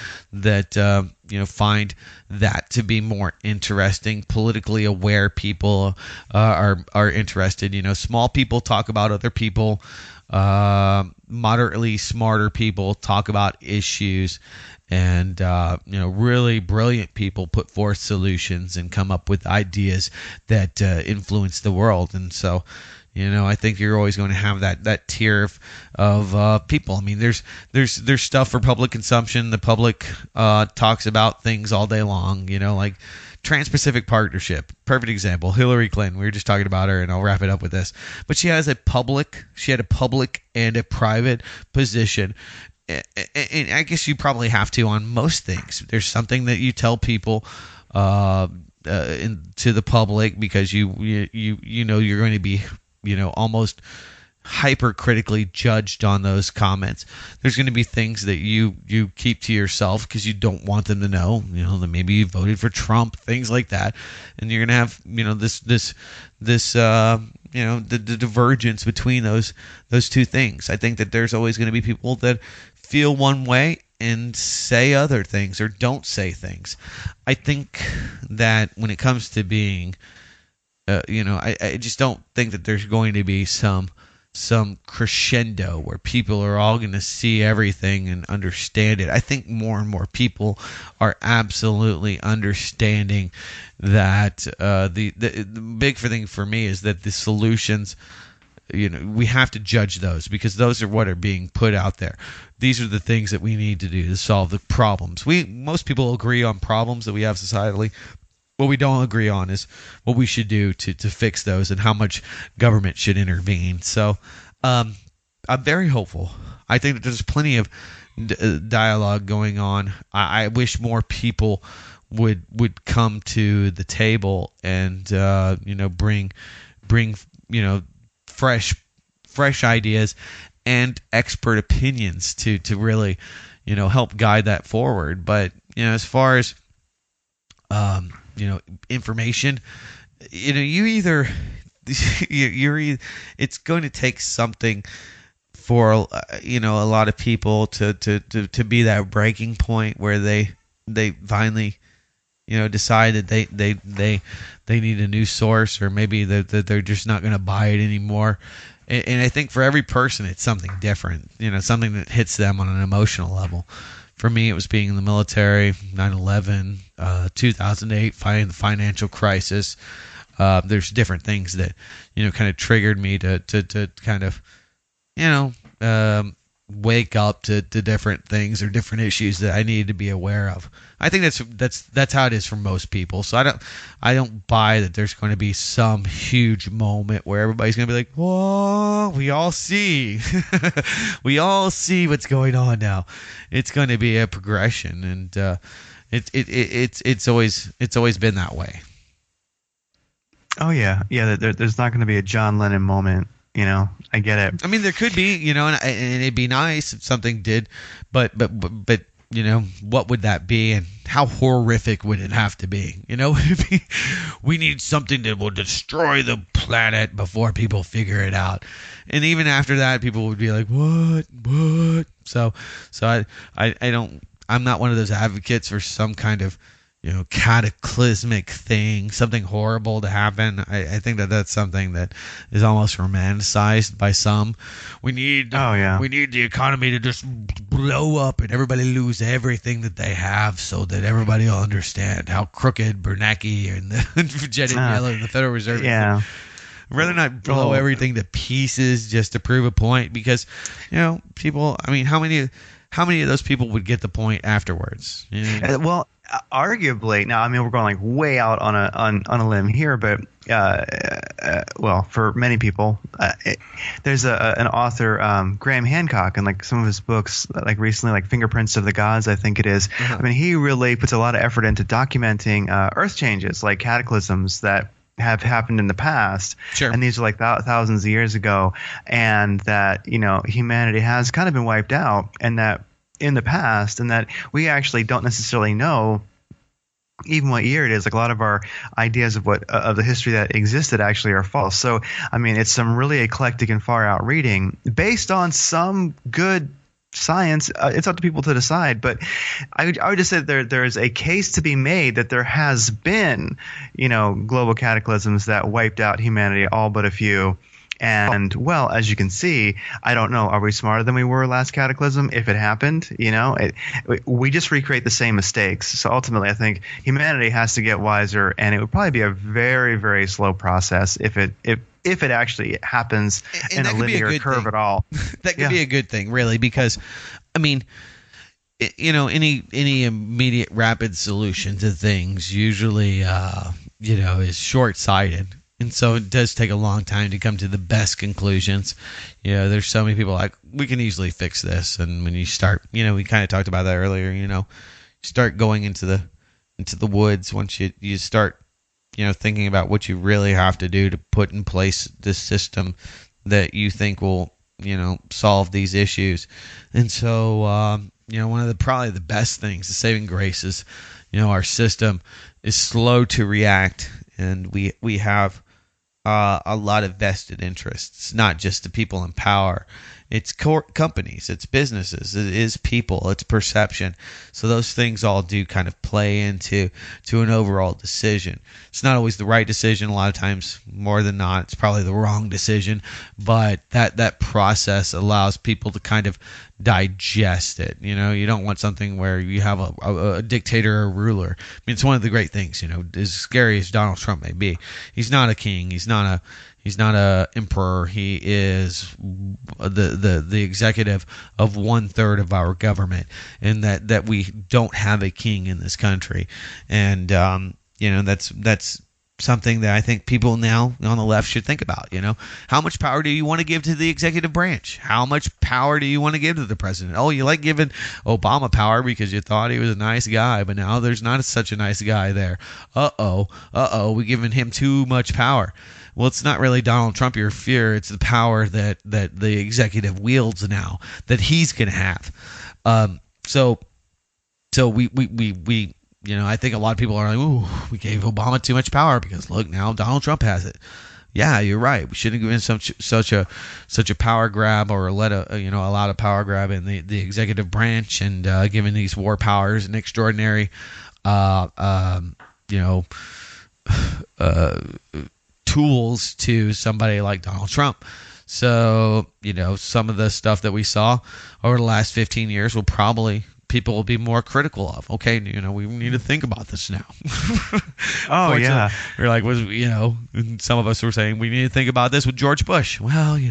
find that to be more interesting. Politically aware people are interested. Small people talk about other people. Moderately smarter people talk about issues. And, really brilliant people put forth solutions and come up with ideas that influence the world. And so, I think you're always going to have that tier of people. I mean, there's stuff for public consumption. The public talks about things all day long, like Trans-Pacific Partnership. Perfect example. Hillary Clinton. We were just talking about her, and I'll wrap it up with this. But she had a public and a private position. And I guess you probably have to on most things. There's something that you tell people to the public because you know you're going to be almost hypercritically judged on those comments. There's going to be things that you keep to yourself because you don't want them to know, that maybe you voted for Trump, things like that, and you're going to have this the divergence between those two things. I think that there's always going to be people that feel one way and say other things or don't say things. I think that when it comes to being I just don't think that there's going to be some crescendo where people are all going to see everything and understand it. I think more and more people are absolutely understanding that the big thing for me is that the solutions, we have to judge those because those are what are being put out there. These are the things that we need to do to solve the problems. Most people agree on problems that we have societally. What we don't agree on is what we should do to fix those and how much government should intervene. So I'm very hopeful. I think that there's plenty of dialogue going on. I wish more people would come to the table and bring fresh ideas and expert opinions to really help guide that forward. But as far as information, it's going to take something for a lot of people to be that breaking point where they finally decide that they need a new source, or maybe that they're just not going to buy it anymore. And I think for every person it's something different, something that hits them on an emotional level. For me, it was being in the military, 9/11, 2008, fighting the financial crisis. There's different things that, kind of triggered me to kind of, wake up to different things or different issues that I needed to be aware of. I think that's how it is for most people. So I don't buy that there's going to be some huge moment where everybody's going to be like, whoa, we all see what's going on now. It's going to be a progression, and it's always been that way. Oh yeah. There's not going to be a John Lennon moment. I get it. I mean, there could be, and it'd be nice if something did, but what would that be, and how horrific would it have to be? We need something that will destroy the planet before people figure it out, and even after that, people would be like, what? So I'm not one of those advocates for some kind of cataclysmic thing, something horrible to happen. I think that's something that is almost romanticized by some. We need the economy to just blow up and everybody lose everything that they have, so that everybody will understand how crooked Bernanke and the Janet Yellen and the Federal Reserve is. Yeah. I'd rather not blow everything to pieces just to prove a point, because people. I mean, how many of those people would get the point afterwards? Well, arguably, now, I mean, we're going like way out on a limb here, but for many people, there's an author, Graham Hancock, and like some of his books, like recently, like Fingerprints of the Gods, I think it is. Uh-huh. I mean, he really puts a lot of effort into documenting earth changes, like cataclysms that have happened in the past. Sure. And these are like thousands of years ago, and that humanity has kind of been wiped out, and that in the past, and that we actually don't necessarily know even what year it is. Like a lot of our ideas of of the history that existed actually are false. So I mean, it's some really eclectic and far out reading based on some good science. It's up to people to decide, but I would just say that there is a case to be made that there has been global cataclysms that wiped out humanity, all but a few. And, well, as you can see, I don't know, are we smarter than we were last cataclysm if it happened? We just recreate the same mistakes. So ultimately, I think humanity has to get wiser, and it would probably be a very, very slow process if it actually happens in a linear curve at all. That could be a good thing, really, because, I mean, any immediate rapid solution to things usually, is short-sighted. And so it does take a long time to come to the best conclusions. There's so many people like, we can easily fix this. And when you start, we kind of talked about that earlier, start going into into the woods once you start, thinking about what you really have to do to put in place this system that you think will, solve these issues. And so, one of probably the best things, the saving grace is, our system is slow to react, and we have a lot of vested interests, not just the people in power. It's companies, it's businesses, it is people, it's perception. So those things all do kind of play into an overall decision. It's not always the right decision. A lot of times, more than not, it's probably the wrong decision. But that process allows people to kind of digest it. You don't want something where you have a dictator or a ruler. I mean, it's one of the great things. As scary as Donald Trump may be, he's not a king. He's not a emperor. He is the executive of 1/3 of our government, and that we don't have a king in this country. And that's something that I think people now on the left should think about. How much power do you want to give to the executive branch? How much power do you want to give to the president? Oh, you like giving Obama power because you thought he was a nice guy, but now there's not such a nice guy there. We're giving him too much power. Well, it's not really Donald Trump your fear. It's the power that the executive wields now that he's going to have. So we I think a lot of people are like, ooh, we gave Obama too much power because look, now Donald Trump has it. Yeah, you're right. We shouldn't give him such a power grab, or let a lot of power grab in the executive branch, and giving these war powers an extraordinary tools to somebody like Donald Trump. So, some of the stuff that we saw over the last 15 years people will be more critical of. Okay, we need to think about this now. Oh, yeah. We're like, and some of us were saying we need to think about this with George Bush. Well, when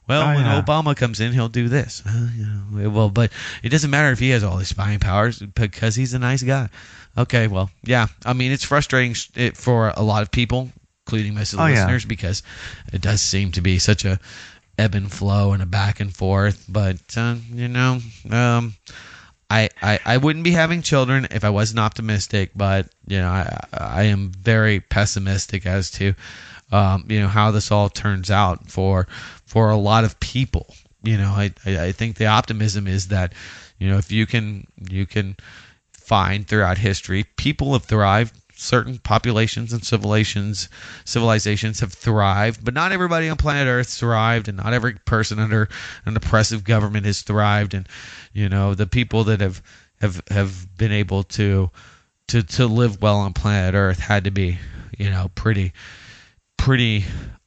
Obama comes in, he'll do this. But it doesn't matter if he has all these spying powers because he's a nice guy. Okay, well, yeah. I mean, it's frustrating for a lot of people, including most of the listeners, because it does seem to be such a ebb and flow and a back and forth. But, I wouldn't be having children if I wasn't optimistic, but, I am very pessimistic as to, how this all turns out for a lot of people. I think the optimism is that, if you can find throughout history, people have thrived. Certain populations and civilizations have thrived, but not everybody on planet Earth thrived, and not every person under an oppressive government has thrived. And the people that have been able to live well on planet Earth had to be pretty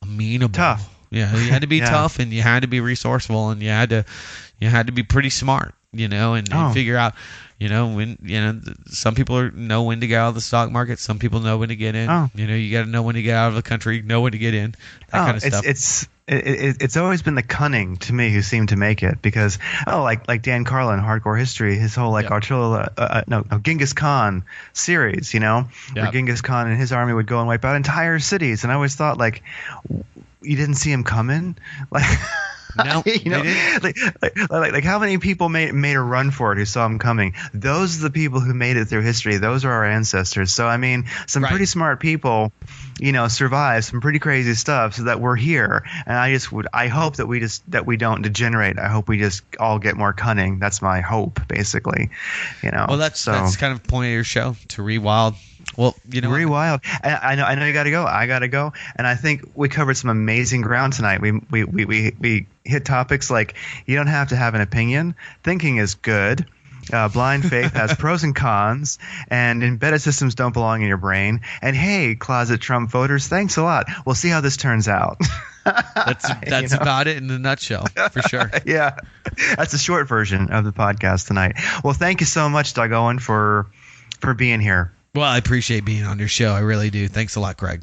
amenable. Tough. Yeah, you had to be tough, and you had to be resourceful, and you had to be pretty smart, and figure out. When some people know when to get out of the stock market, some people know when to get in. You got to know when to get out of the country, know when to get in. That kind of stuff. It's always been the cunning to me who seem to make it, because like Dan Carlin, Hardcore History, his whole Genghis Khan series, where Genghis Khan and his army would go and wipe out entire cities, and I always thought you didn't see him coming, No, like how many people made a run for it who saw him coming? Those are the people who made it through history. Those are our ancestors. So I mean, some pretty smart people, survived some pretty crazy stuff so that we're here. And I hope that we don't degenerate. I hope we just all get more cunning. That's my hope, basically. Well, that's kind of the point of your show, to rewild. Well, Rewild. I know you got to go. I got to go. And I think we covered some amazing ground tonight. We hit topics like you don't have to have an opinion. Thinking is good. Blind faith has pros and cons, and embedded systems don't belong in your brain. And hey, closet Trump voters, thanks a lot. We'll see how this turns out. That's about it in a nutshell, for sure. Yeah, that's a short version of the podcast tonight. Well, thank you so much, Doug Owen, for being here. Well, I appreciate being on your show. I really do. Thanks a lot, Craig.